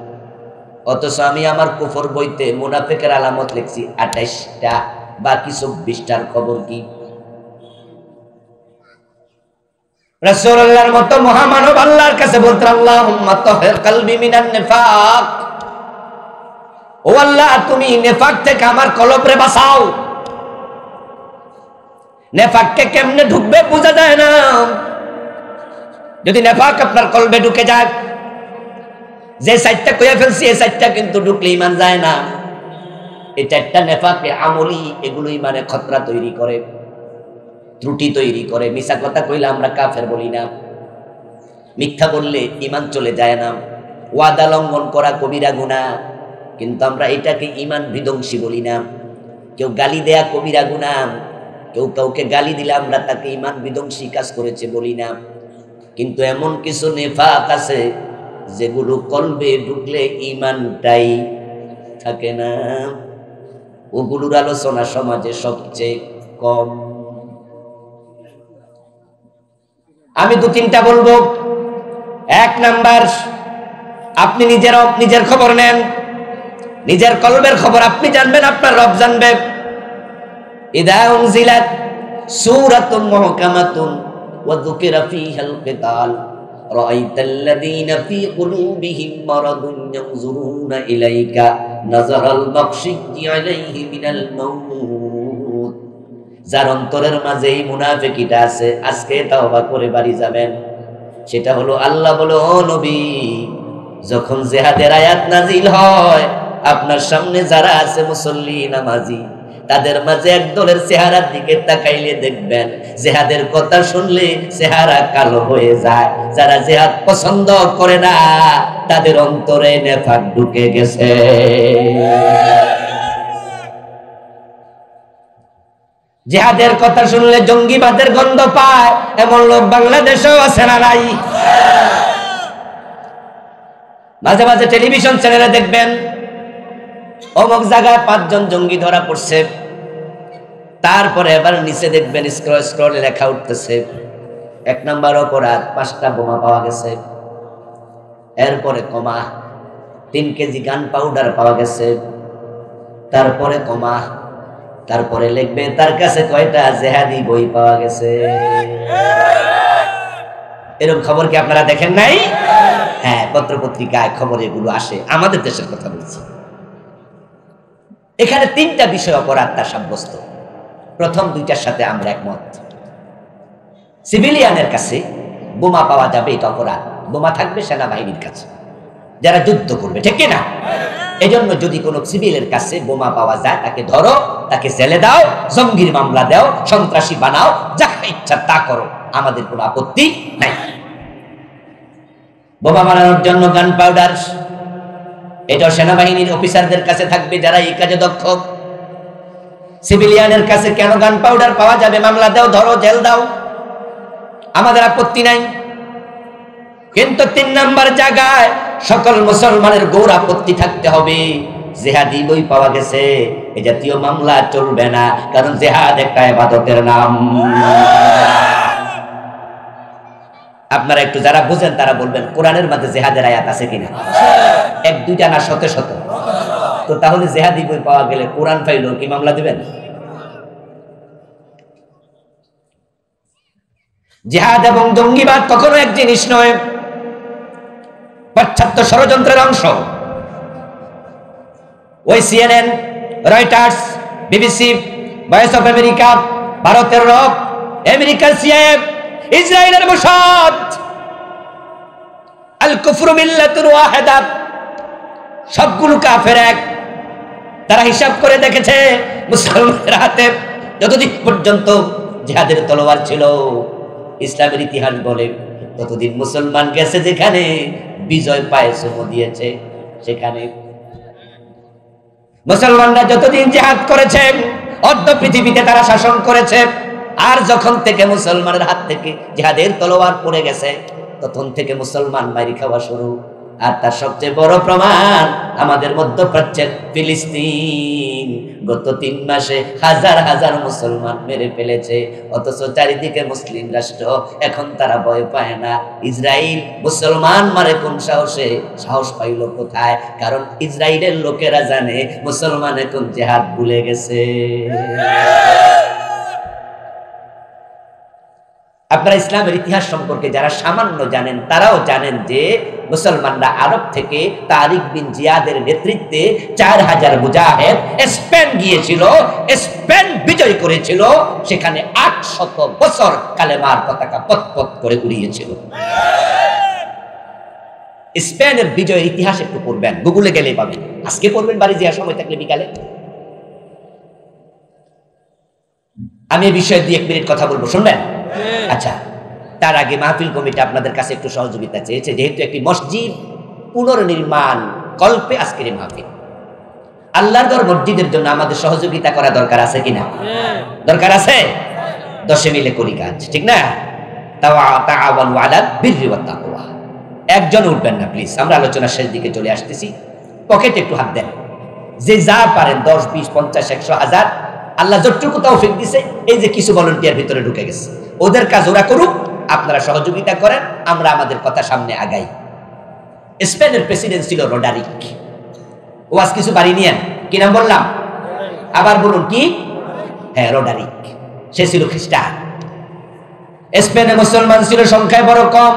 অথচ আমি আমার কুফর বইতে মুনাফিকের আলামত লিখছি 28টা, বাকি 24টার খবর কি? রাসূলুল্লাহর মতো মহামানব আল্লাহর কাছে বলতেন, আল্লাহুম্মা তাহহির কলবি মিনান নিফাক। ও আল্লাহ, তুমি নেফাক থেকে আমার কলবরে বাঁচাও। নেফাককে কেমনে ঢুকবে বোঝা যায় না। যদি নেফাক আপনার কলবে ঢুকে যায়, যে 4টা কইয়া ফেলছি, এই 4টা কিন্তু ঢুকলে ঈমান যায় না। এই 4টা নেফাকে আমলি, এগুলো ঈমানে খতরা তৈরি করে, ত্রুটি তৈরি করে। মিছা কথা কইলে আমরা কাফের বলি না, মিথ্যা বললে ঈমান চলে যায় না, ওয়াদা লঙ্ঘন করা কবিরা গুনাহ, কিন্তু আমরা এটাকে ঈমান বিধ্বংসী বলি না। কেউ গালি দেয়া কবিরা গুনাহ, কেউ কাউকে গালি দিলে আমরা তাকে ঈমান বিধ্বংসী কাজ করেছে বলি না। কিন্তু এমন কিছু নেফাক আছে যেগুলো কলবে ঢুকলে ঈমানটাই থাকে না। ওগুলোর আলোচনা সমাজে সবচেয়ে কম। আমি 2-3টা বলবো। 1 নাম্বার, আপনি নিজের খবর নেন, নিজের কলবের খবর আপনি জানবেন, আপনার রব জানবে। ইদা উনজিলাত সূরাতুম মুহকামাতুন ওয়া যুকিরা ফীহাল কিতাল রাআইতাল লাযীনা ফী কুলূবিহিম মারাদুন ইয়ানজুরুনা ইলাইকা নাযারাল মাগশিয়্যি আলাইহি মিনাল মাউত। যার অন্তরের মাঝে এই মুনাফিকিটা আছে, আজকে তাওবা করে বাড়ি যাবেন। সেটা হলো আল্লাহ বলে, ও নবী, যখন জিহাদের আয়াত নাজিল হয়, আপনার সামনে যারা আছে মুসল্লি নামাজি, তাদের মাঝে এক দলের চেহারার দিকে তাকাইলে দেখবেন জিহাদের কথা শুনলে চেহারা কালো হয়ে যায়। যারা জিহাদ পছন্দ করে না, তাদের অন্তরে নেফাক ঢুকে গেছে। জিহাদের কথা শুনলে জঙ্গিবাদের গন্ধ পায়, এমন লোক বাংলাদেশেও আছে না নাই? মাঝে মাঝে টেলিভিশন চ্যানেলে দেখবেন অমুক জায়গায় 5 জন জঙ্গি ধরা পড়ছে, তারপরে এবার নিচে দেখবেন স্ক্রলে লেখা উঠতেছে 1 নাম্বার অপরাধ 5টা বোমা পাওয়া গেছে, এরপরে কমা 3 কেজি গান পাউডার পাওয়া গেছে, তারপরে কমা, তারপরে লিখবে তার কাছে কয়টা জিহাদি বই পাওয়া গেছে। এরকম খবর কি আপনারা দেখেন নাই? হ্যাঁ, পত্র পত্রিকায় খবর এগুলো আসে। আমাদের দেশের কথা বলছি। এখানে 3টা বিষয় অপরাধ তার সাব্যস্ত। প্রথম 2টার সাথে আমরা একমত। সিভিলিয়ানের কাছে বোমা পাওয়া যাবে, এটা অপরাধ। বোমা থাকবে সেনাবাহিনীর কাছে, যারা যুদ্ধ করবে, ঠিক না? এই জন্য যদি কোনো সিভিলের কাছে বোমা পাওয়া যায়, তাকে ধরো, তাকে জেলে দাও, জঙ্গির মামলা দাও, সন্ত্রাসী বানাও, যা ইচ্ছা তা করো, আমাদের কোনো আপত্তি নাই। বোমা বানানোর জন্য গান পাউডার, এটাও সেনাবাহিনীর অফিসারদের কাছে থাকবে, যারা এই কাজে দক্ষ। সিভিলিয়ানের কাছে কেন গান পাউডার পাওয়া যাবে? মামলা দাও, ধরো, জেল দাও, আমাদের আপত্তি নাই। কিন্তু 3 নাম্বার জায়গায় সকল মুসলমানের গৌর আপত্তি থাকতে হবে। জিহাদি বই পাওয়া গেছে, এই জাতীয় মামলা চলবে না, কারণ জিহাদ একটা ইবাদতের নাম। আপনারা একটু যারা বুঝেন তারা বলবেন কোরআনের মধ্যে জিহাদের আয়াত আছে কিনা? 1 2টা না, শত শত। তো তাহলে জিহাদি বই পাওয়া গেলে কোরআন ফাইলও কি মামলা দিবেন? জিহাদ এবং জঙ্গিবাদ কখনো এক জিনিস নয়, পাশ্চাত্য ষড়যন্ত্রের অংশ। ওই CNN, Reuters, BBC, voice of America, ভারতের রক, আমেরিকার CIA, ইসরায়েলের মোসাদ, আল কুফরু মিল্লাতুন ওয়াহিদা, সবগুলো কাফের এক। তারা হিসাব করে দেখেছে মুসলমানদের হাতে যতদিন পর্যন্ত জিহাদের তলোয়ার ছিল, ইসলামের ইতিহাস বলে ততদিন মুসলমান গেছে যেখানে, বিজয় পায়ে চুমু দিয়েছে সেখানে। মুসলমানরা যতদিন জিহাদ করেছে, অর্ধ পৃথিবীতে তারা শাসন করেছে। আর যখন থেকে মুসলমানের হাত থেকে জিহাদের তলোয়ার পড়ে গেছে, তখন থেকে মুসলমান মারি খাওয়া শুরু। আর তার সবচেয়ে বড় প্রমাণ আমাদের মধ্যপ্রাচ্যের ফিলিস্তিন। গত 3 মাসে হাজার হাজার মুসলমান মেরে ফেলেছে, অথচ চারিদিকে মুসলিম রাষ্ট্র। এখন তারা ভয় পায় না। ইসরায়েল মুসলমান মারে কোন সাহসে? সাহস পাইল কোথায়? কারণ ইসরায়েলের লোকেরা জানে মুসলমান এখন জিহাদ ভুলে গেছে। আপনারা ইসলামের ইতিহাস সম্পর্কে যারা সামান্য জানেন, তারাও জানেন যে মুসলমানরা আরব থেকে তারিক বিন জিয়াদের নেতৃত্বে 4000 মুজাহিদ স্পেন গিয়েছিল, স্পেন বিজয় করেছিল। সেখানে 800 বছর কালেমার পতাকা পতপত করে উড়িয়েছিল। স্পেনের বিজয়ের ইতিহাস একটু পড়বেন, গুগলে গেলেই পাবেন। আজকে পড়বেন, বাড়ি যাওয়ার সময় থাকলে বিকালে। আমি এই বিষয়ে 2-1 মিনিট কথা বলবো, শুনবেন? আচ্ছা, তার আগে মাহফিল কমিটি আপনাদের কাছে একটু সহযোগিতা চেয়েছে, যেহেতু একটি মসজিদ পুনর্নির্মাণ কল্পে আজকের এই মাহফিল। আল্লাহর ঘর মসজিদের জন্য আমাদের সহযোগিতা করা দরকার আছে কিনা? দরকার আছে। 10 মিলে করি কাজ, ঠিক না? তাআওয়ানু আলাল বিররি ওয়াত তাকওয়া। একজন উঠবেন না প্লিজ, আমরা আলোচনার শেষ দিকে চলে আসতেছি। পকেটে একটু হাত দেন, যে যা পারেন, 10, 20, 50, 100, 1000, আল্লাহ যতটুকু তৌফিক দিছে। এই যে কিছু ভলান্টিয়ার ভিতরে ঢুকে গেছে, ওদের কাজ ওরা করুক, আপনারা সহযোগিতা করেন, আমরা আমাদের কথা সামনে আগাই। স্পেনের প্রেসিডেন্ট ছিল রোডারিক। ও আজ কিছু বাড়ি নিয়েন, কি নাম বললাম? আবার বলুন, কি? হ্যাঁ, রোডারিক। সে ছিল খ্রিস্টান। স্পেনে মুসলমান ছিল সংখ্যায় বড় কম।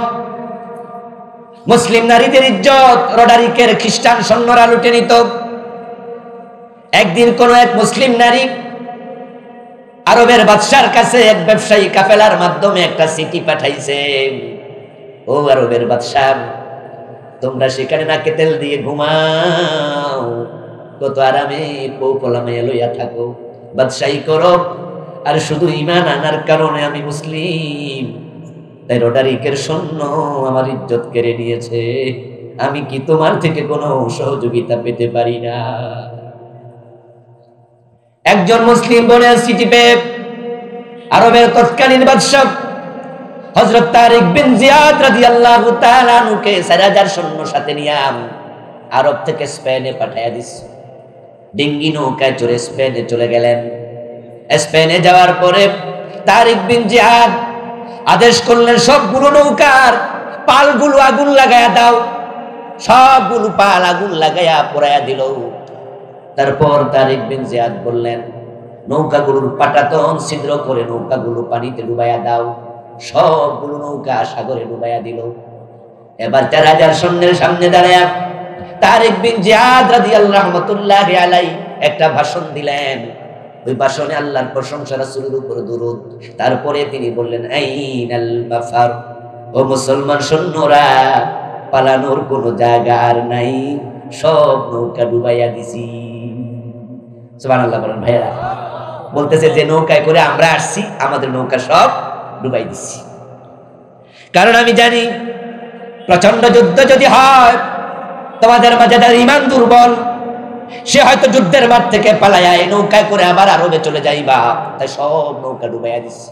মুসলিম নারীদের ইজ্জত রোডারিকের খ্রিস্টান সৈন্যরা লুটে নিত। একদিন কোন এক মুসলিম নারী আরবের বাদশার কাছে এক ব্যবসায়ী কাফেলার মাধ্যমে একটা চিঠি পাঠাইছে। ও আরবের বাদশা, তোমরা সেখানে নাকে তেল দিয়ে ঘুমাও, কত আরামে পৌপলামে লইয়া থাকো, বাদশাহী করো, আর শুধু ঈমান আনার কারণে আমি মুসলিম, তাই রোডারিকের সৈন্য আমার ইজ্জত কেড়ে নিয়েছে। আমি কি তোমার থেকে কোনো সহযোগিতা পেতে পারি না? একজন মুসলিম বোনের চিঠি পেয়ে আরবের তৎকালীন বাদশা হযরত তারিক বিন জিয়াদ রাদিয়াল্লাহু তাআলা আনহুকে 4000 সৈন্য সাথে নিয়ে আরব থেকে স্পেনে পাঠিয়ে দিছে। ডিঙ্গি নৌকায় চড়ে স্পেনে চলে গেলেন। স্পেনে যাওয়ার পরে তারিক বিন জিয়াদ আদেশ করলেন, সবগুলো নৌকার পালগুলো আগুন লাগায়া দাও। সবগুলো পাল আগুন লাগায়া পোড়ায়া দিল। তারপর তারিক বিন জিয়াদ বললেন, নৌকাগুলোর পাটাতন ছিদ্র করে নৌকাগুলো পানিতে ডুবাইয়া দাও। সবগুলো নৌকা সাগরে ডুবাইয়া দিল। এবার 4000 সৈন্যের সামনে দাঁড়ায়া তারিক বিন জিয়াদ রাদিয়াল্লাহু রাহমাতুল্লাহি আলাইহি একটা ভাষণ দিলেন। ওই ভাষণে আল্লাহর প্রশংসা, রাসূলের উপর দরুদ। তারপরে তিনি বললেন, আইনাল মাফার, ও মুসলমান সৈন্যরা, পালানোর কোনো জায়গা আর নাই, সব নৌকা ডুবাইয়া দিছি। সুবহানাল্লাহ বলেন ভাইরা। বলতেছে যে নৌকায় করে আমরা আসছি, আমাদের নৌকা সব ডুবাই দিছি। কারণ আমি জানি প্রচন্ড যুদ্ধ যদি হয়, তোমাদের মাঝে যার ঈমান দুর্বল, সে হয়তো যুদ্ধের মাঠ থেকে পালায়া এই নৌকায় করে আবার আরবে চলে যাইবা, তাই সব নৌকা ডুবাইয়া দিছে।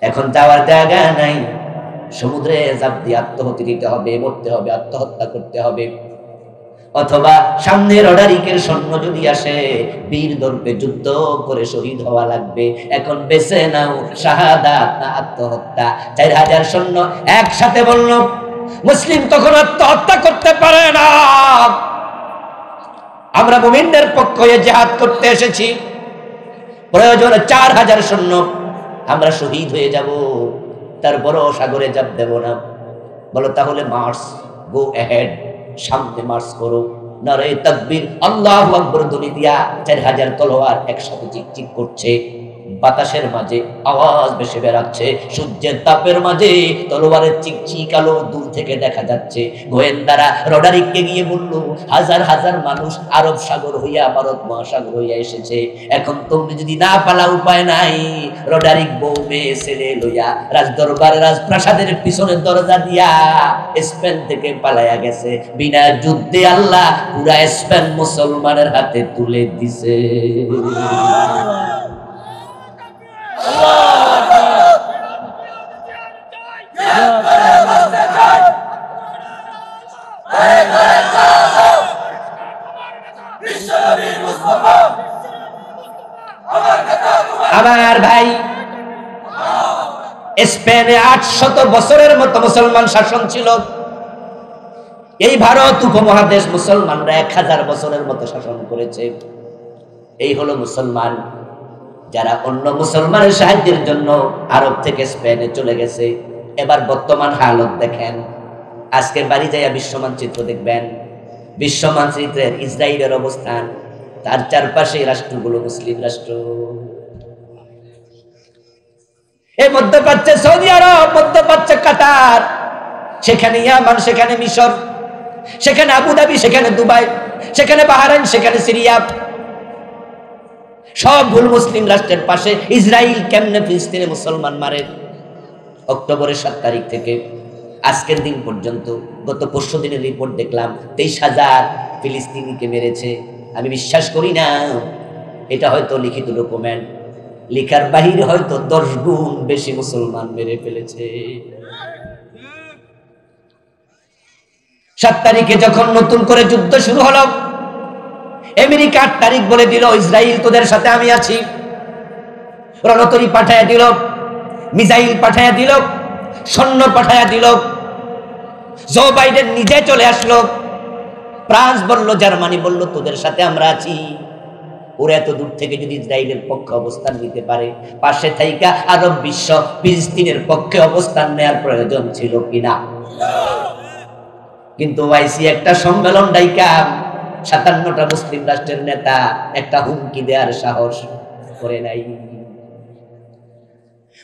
এখন যাওয়ার জায়গা নাই, সমুদ্রে ঝাঁপ দিয়ে আত্মহত্যা দিতে হবে, মরতে হবে, আত্মহত্যা করতে হবে, অথবা সামনে রোডারিকের সৈন্য যদি আসে, বীর দর্পে যুদ্ধ করে শহীদ হওয়া লাগবে। এখন বেছে নাও, শাহাদাত না আত্মহত্যা। 4000 সৈন্য একসাথে বলল, মুসলিম তখন আত্মহত্যা করতে পারে না, আমরা মুমিনদের পক্ষ হয়ে জিহাদ করতে এসেছি, প্রয়োজনে 4000 সৈন্য আমরা শহীদ হয়ে যাব, তারপরও সাগরে ঝাঁপ দেব না। বলো তাহলে মার্চ, গো অ্যাহেড, সামনে মার্চ করো। নারে তাকবীর, আল্লাহু আকবার ধ্বনি দিয়া 4000 তলোয়ার একসাথে চিকচিক করছে। বাতাসের মাঝে আওয়াজ ভেসে বেড়াচ্ছে, সূর্যের তাপের মাঝে তলোয়ারের চিকচিক আলো দূর থেকে দেখা যাচ্ছে। গোয়েন্দারা রোডারিককে গিয়ে বলল, হাজার হাজার মানুষ আরব সাগর হইয়া ভারত মহাসাগর হইয়া এসেছে, এখন তুমি যদি না পালা উপায় নাই। রোডারিক বউ মেয়ে ছেলে লইয়া রাজদরবার রাজপ্রাসাদের পিছনের দরজা দিয়া স্পেন থেকে পালাইয়া গেছে। বিনা যুদ্ধে আল্লাহ পুরা স্পেন মুসলমানের হাতে তুলে দিছে। আমার ভাই, স্পেনে 800 বছরের মতো মুসলমান শাসন ছিল। এই ভারত উপমহাদেশ মুসলমানরা 1000 বছরের মতো শাসন করেছে। এই হলো মুসলমান, যারা অন্য মুসলমানের সাহায্যের জন্য আরব থেকে স্পেনে চলে গেছে। এবার বর্তমান হালত দেখেন। আজকে বাড়ি যাইয়া বিশ্ব মানচিত্র দেখবেন, বিশ্ব মানচিত্রের ইসরায়েলের অবস্থান, তার চারপাশে রাষ্ট্রগুলো মুসলিম রাষ্ট্র। এই মধ্যপ্রাচ্যে সৌদি আরব, মধ্যপ্রাচ্যে কাতার, সেখানে ইয়ামান, সেখানে মিশর, সেখানে আবুধাবি, সেখানে দুবাই, সেখানে বাহরাইন, সেখানে সিরিয়া, সবগুলো মুসলিম রাষ্ট্রের পাশে। ইসরায়েল কেমনে ফিলিস্তিনে মুসলমান মারে? অক্টোবরের 7 তারিখ থেকে আজকের দিন পর্যন্ত, গত 5 দিনের রিপোর্ট দেখলাম, 23,000 ফিলিস্তিনিকে মেরেছে। আমি বিশ্বাস করি না, এটা হয়তো লিখিত ডকুমেন্ট, লেখার বাহিরে হয়তো 10 গুণ বেশি মুসলমান মেরে ফেলেছে। 7 তারিখে যখন নতুন করে যুদ্ধ শুরু হলো, আমেরিকা 8 তারিখ বলে দিল, ইসরায়েল তোদের সাথে আমি আছি। রণতরী পাঠায়া দিল, মিসাইল পাঠায়া দিল, সৈন্য পাঠায়া দিল। জো বাইডেন নিজে চলে আসলো। ফ্রান্স বলল, জার্মানি বলল, তোদের সাথে আমরা আছি। ওরা এত দূর থেকে যদি ইসরায়েলের পক্ষে অবস্থান নিতে পারে, পাশে থাইকা আরব বিশ্ব ফিলিস্তিনের পক্ষে অবস্থান নেওয়ার প্রয়োজন ছিল কিনা? কিন্তু ওয়াইসি একটা সম্মেলন ডাইকা 57টা মুসলিম রাষ্ট্রের নেতা একটা হুমকি দেওয়ার সাহস করে নাই।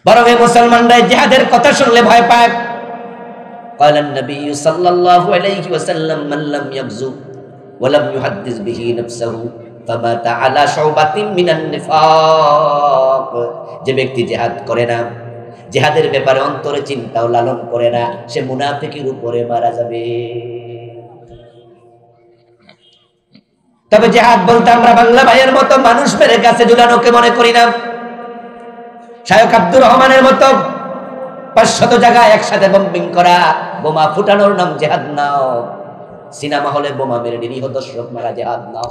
বরং মুসলমানরা জিহাদের কথা শুনলে ভয় পায়। قال النبي صلى الله عليه وسلم من لم يغزو ولم يحدث به نفسه فمات على شعبة من النفاق। যে ব্যক্তি জিহাদ করে না, জিহাদের ব্যাপারে অন্তরে চিন্তা ও লালন করে না, সে মুনাফিকের উপরে মারা যাবে। তবে জিহাদ বলতে আমরা বাংলা ভাইয়ের মতো মানুষ মেরে কাছে ঝুলানোকে মনে করি না। শায়খ আব্দুর রহমানের মতো 500 জায়গায় একসাথে বম্বিং করা, বোমা ফুটানোর নাম জিহাদ নাও। সিনেমা হলে বোমা মেরে নিরীহ দর্শক মারা জিহাদ নাও।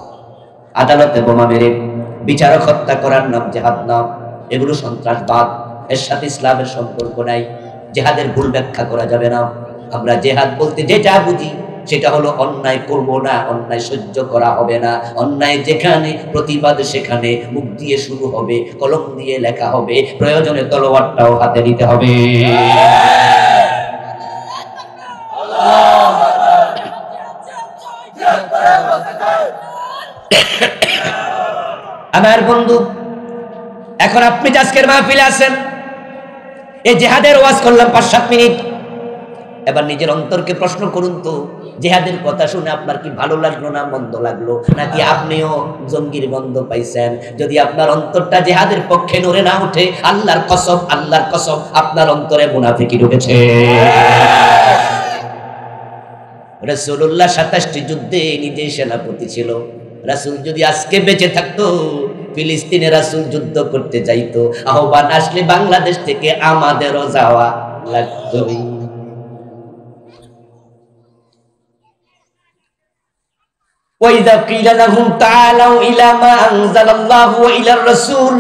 আদালতে বোমা মেরে বিচারক হত্যা করার নাম জিহাদ নাও। এগুলো সন্ত্রাসবাদ, এর সাথে ইসলামের সম্পর্ক নাই। জিহাদের ভুল ব্যাখ্যা করা যাবে না। আমরা জিহাদ বলতে যেটা বুঝি সেটা হলো অন্যায় করব না, অন্যায় সহ্য করা হবে না। অন্যায় যেখানে, প্রতিবাদ সেখানে। মুখ দিয়ে শুরু হবে, কলম দিয়ে লেখা হবে, প্রয়োজনে তলোয়ারটাও হাতে নিতে হবে। আমার বন্ধু, এখন আপনি আজকের মাহফিলে আছেন, এই জিহাদের ওয়াজ করলাম 5-7 মিনিট। এবার নিজের অন্তরকে প্রশ্ন করুন তো, জিহাদের কথা শুনে আপনার কি ভালো লাগলো না মন্দ লাগলো, নাকি আপনিও জঙ্গির গন্ধ পাইছেন? যদি আপনার অন্তরটা জিহাদের পক্ষে নড়ে না উঠে, আল্লাহর কসম, আল্লাহর কসম, আপনার অন্তরে মুনাফিকি ঢুকেছে। রাসূলুল্লাহ 27টি যুদ্ধে নিজেই সেনাপতি ছিল। রাসূল যদি আজকে বেঁচে থাকতো, ফিলিস্তিনে রাসূল যুদ্ধ করতে যাইতো। আহ্বান আসলে বাংলাদেশ থেকে আমাদেরও যাওয়া লাগতোই। وَإِذَا قِيلَ لَهُمْ تَعَالَوْا إِلَى مَا أَنزَلَ اللَّهُ وَإِلَى الرَّسُولِ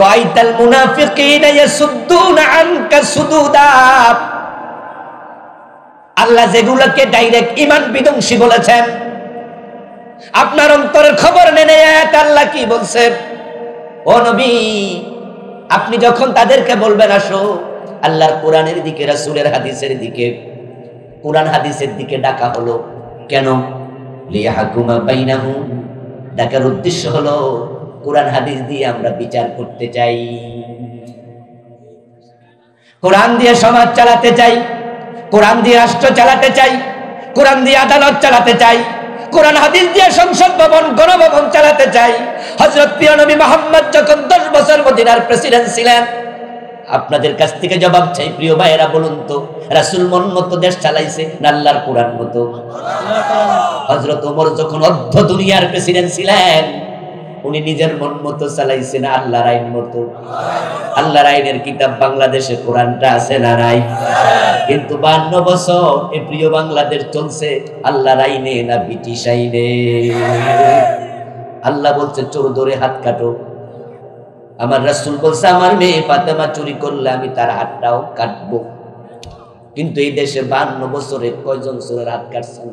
رَأَيْتَ الْمُنَافِقِينَ يَصُدُّونَ عَنكَ صُدُودًا। আল্লাহ যেগুলোকে ডাইরেক্ট ঈমান বিধ্বংসী বলেছেন, আপনার অন্তরের খবর নেন আয়াত আল্লাহ কি বলছেন। ও নবী, আপনি যখন তাদেরকে বলবেন আসো আল্লাহর কোরআনের দিকে, রাসূলের হাদিসের দিকে, কোরআন হাদিসের দিকে ডাকা হলো কেন? লিয়াহকুমা বাইনাহুম, ডাকার উদ্দেশ্য হলো কোরআন হাদিস দিয়ে আমরা বিচার করতে চাই, কোরআন দিয়ে সমাজ চালাতে চাই, কোরআন দিয়ে রাষ্ট্র চালাতে চাই, কোরআন দিয়ে আদালত চালাতে চাই, কোরআন হাদিস দিয়ে সংসদ ভবন, গণভবন চালাতে চাই। হযরত প্রিয় নবী মুহাম্মদ যখন 10 বছর মদিনার প্রেসিডেন্ট ছিলেন, আপনাদের কাছ থেকে জবাব চাই প্রিয় ভাইয়েরা, বলুন তো রাসূল মন মতো দেশ চালাইছে না আল্লাহর কোরআন মতো? হযরত ওমর যখন অর্ধ দুনিয়ার প্রেসিডেন্ট ছিলেন, উনি নিজের মন মতো চালাইছেন না আল্লাহর আইন মতো? আল্লাহর আইনের কিতাব বাংলাদেশে কোরআনটা আছে না নাই? কিন্তু 52 বছর এই প্রিয় বাংলাদেশ চলছে আল্লাহর আইনে না ব্রিটিশ আইনে? আল্লাহ বলছে চোর ধরে হাত কাটো। আমার রাসূল বলছে আমার মেয়ে ফাতেমা চুরি করলে আমি তার হাতটাও কাটবো। কিন্তু এই দেশে 52 বছরে কয়জন চোরের হাত কাটছেন?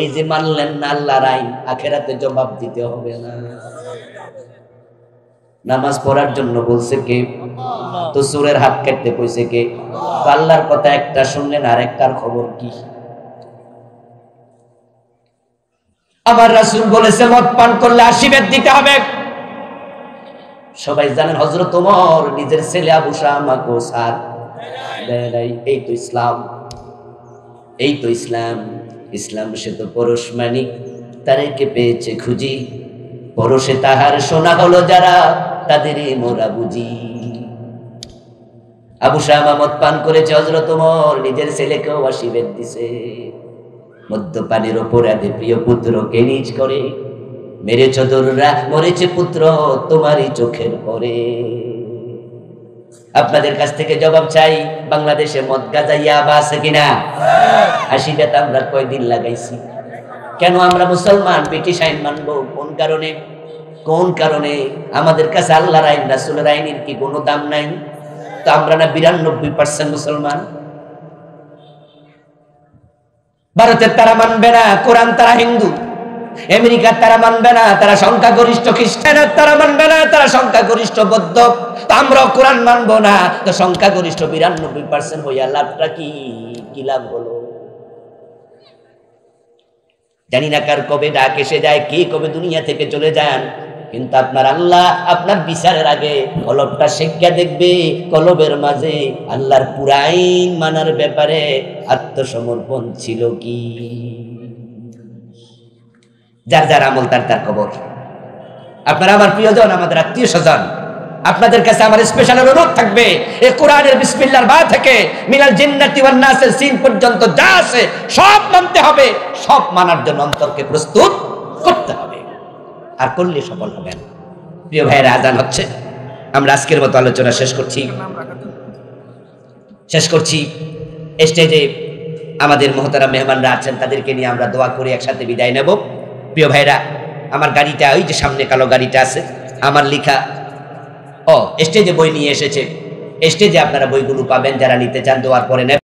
এই যে মানলেন না আল্লাহর আইন, আখেরাতে জবাব দিতে হবে না? নামাজ পড়ার জন্য বলছে কে? তো চোরের হাত কাটতে কইছে কে? আল্লাহর কথা একটা শুনলেন আর একটার খবর কি? আমার রাসূল বলেছে মদ পান করলে 80 বেত দিতে হবে। সবাই জানেন হযরত ওমর নিজের ছেলে আবু শামাকে সার দেয় নাই। এই তো ইসলাম, এই তো ইসলাম। ইসলাম সে তো পরশ মানিক, তারেকে পেয়েছে খুঁজি, পরশে তাহার সোনা হলো যারা, তাদেরই মোরা বুঝি। আবু শামা মদ পান করেছে, হযরত ওমর নিজের ছেলেকেও 80 বেত দিছে। মদ্যপানের অপরাধে প্রিয় পুত্রকে নিজ করে মেরেছ দোররা, মরেছে পুত্র তোমারই চোখের পরে। আপনাদের কাছ থেকে জবাব চাই, বাংলাদেশে মদ গাঁজা ইয়াবা আছে কিনা? 80 বেত আমরা কয়দিন লাগাইছি? কেন আমরা মুসলমান ব্রিটিশ আইন মানবো? কোন কারণে? কোন কারণে? আমাদের কাছে আল্লাহর আইন, রাসূলের আইনের কি কোনো দাম নাই? তো আমরা না 92% মুসলমান? ভারতের তারা মানবে না কোরআন, তারা হিন্দু। আমেরিকার তারা মানবে না, তারা সংখ্যাগরিষ্ঠ খ্রিস্টান, তারা মানবে না, তারা সংখ্যাগরিষ্ঠ বৌদ্ধ। তো আমরা কোরআন মানবো না, তো সংখ্যাগরিষ্ঠ 92% হইয়া লাভটা কি? কি লাভ হলো? জানি না কার কবে ডাক এসে যায়, কে কবে দুনিয়া থেকে চলে যান, কিন্তু আপনার আল্লাহ আপনার বিচারের আগে কলবটা শিক্ষা দেখবে, কলবের মাঝে আল্লাহর পুরা আইন মানার ব্যাপারে আত্মসমর্পণ ছিল কি? যার যার আমল তার তার কবর। আপনারা আমার প্রিয়জন, আমাদের আত্মীয় স্বজন, আপনাদের কাছে আমার স্পেশাল অনুরোধ থাকবে, এই কোরআনের বিসমিল্লাহর বা থেকে মিনাল জিন্নাতি ওয়ান নাসের সিন পর্যন্ত যা আছে সব মানতে হবে, সব মানার জন্য অন্তরকে প্রস্তুত করতে হবে, আর করলে সফল হবেন। প্রিয় ভাইয়েরা, আজান হচ্ছে, আমরা আজকের মতো আলোচনা শেষ করছি। স্টেজে আমাদের মহতারাম মেহমানরা আছেন, তাদেরকে নিয়ে আমরা দোয়া করে একসাথে বিদায় নেব। প্রিয় ভাইরা, আমার গাড়িটা ওই যে সামনে কালো গাড়িটা আছে, আমার লেখা স্টেজে বই নিয়ে এসেছে। স্টেজে আপনারা বইগুলো পাবেন, যারা নিতে চান দোয়ার পরে নেবেন।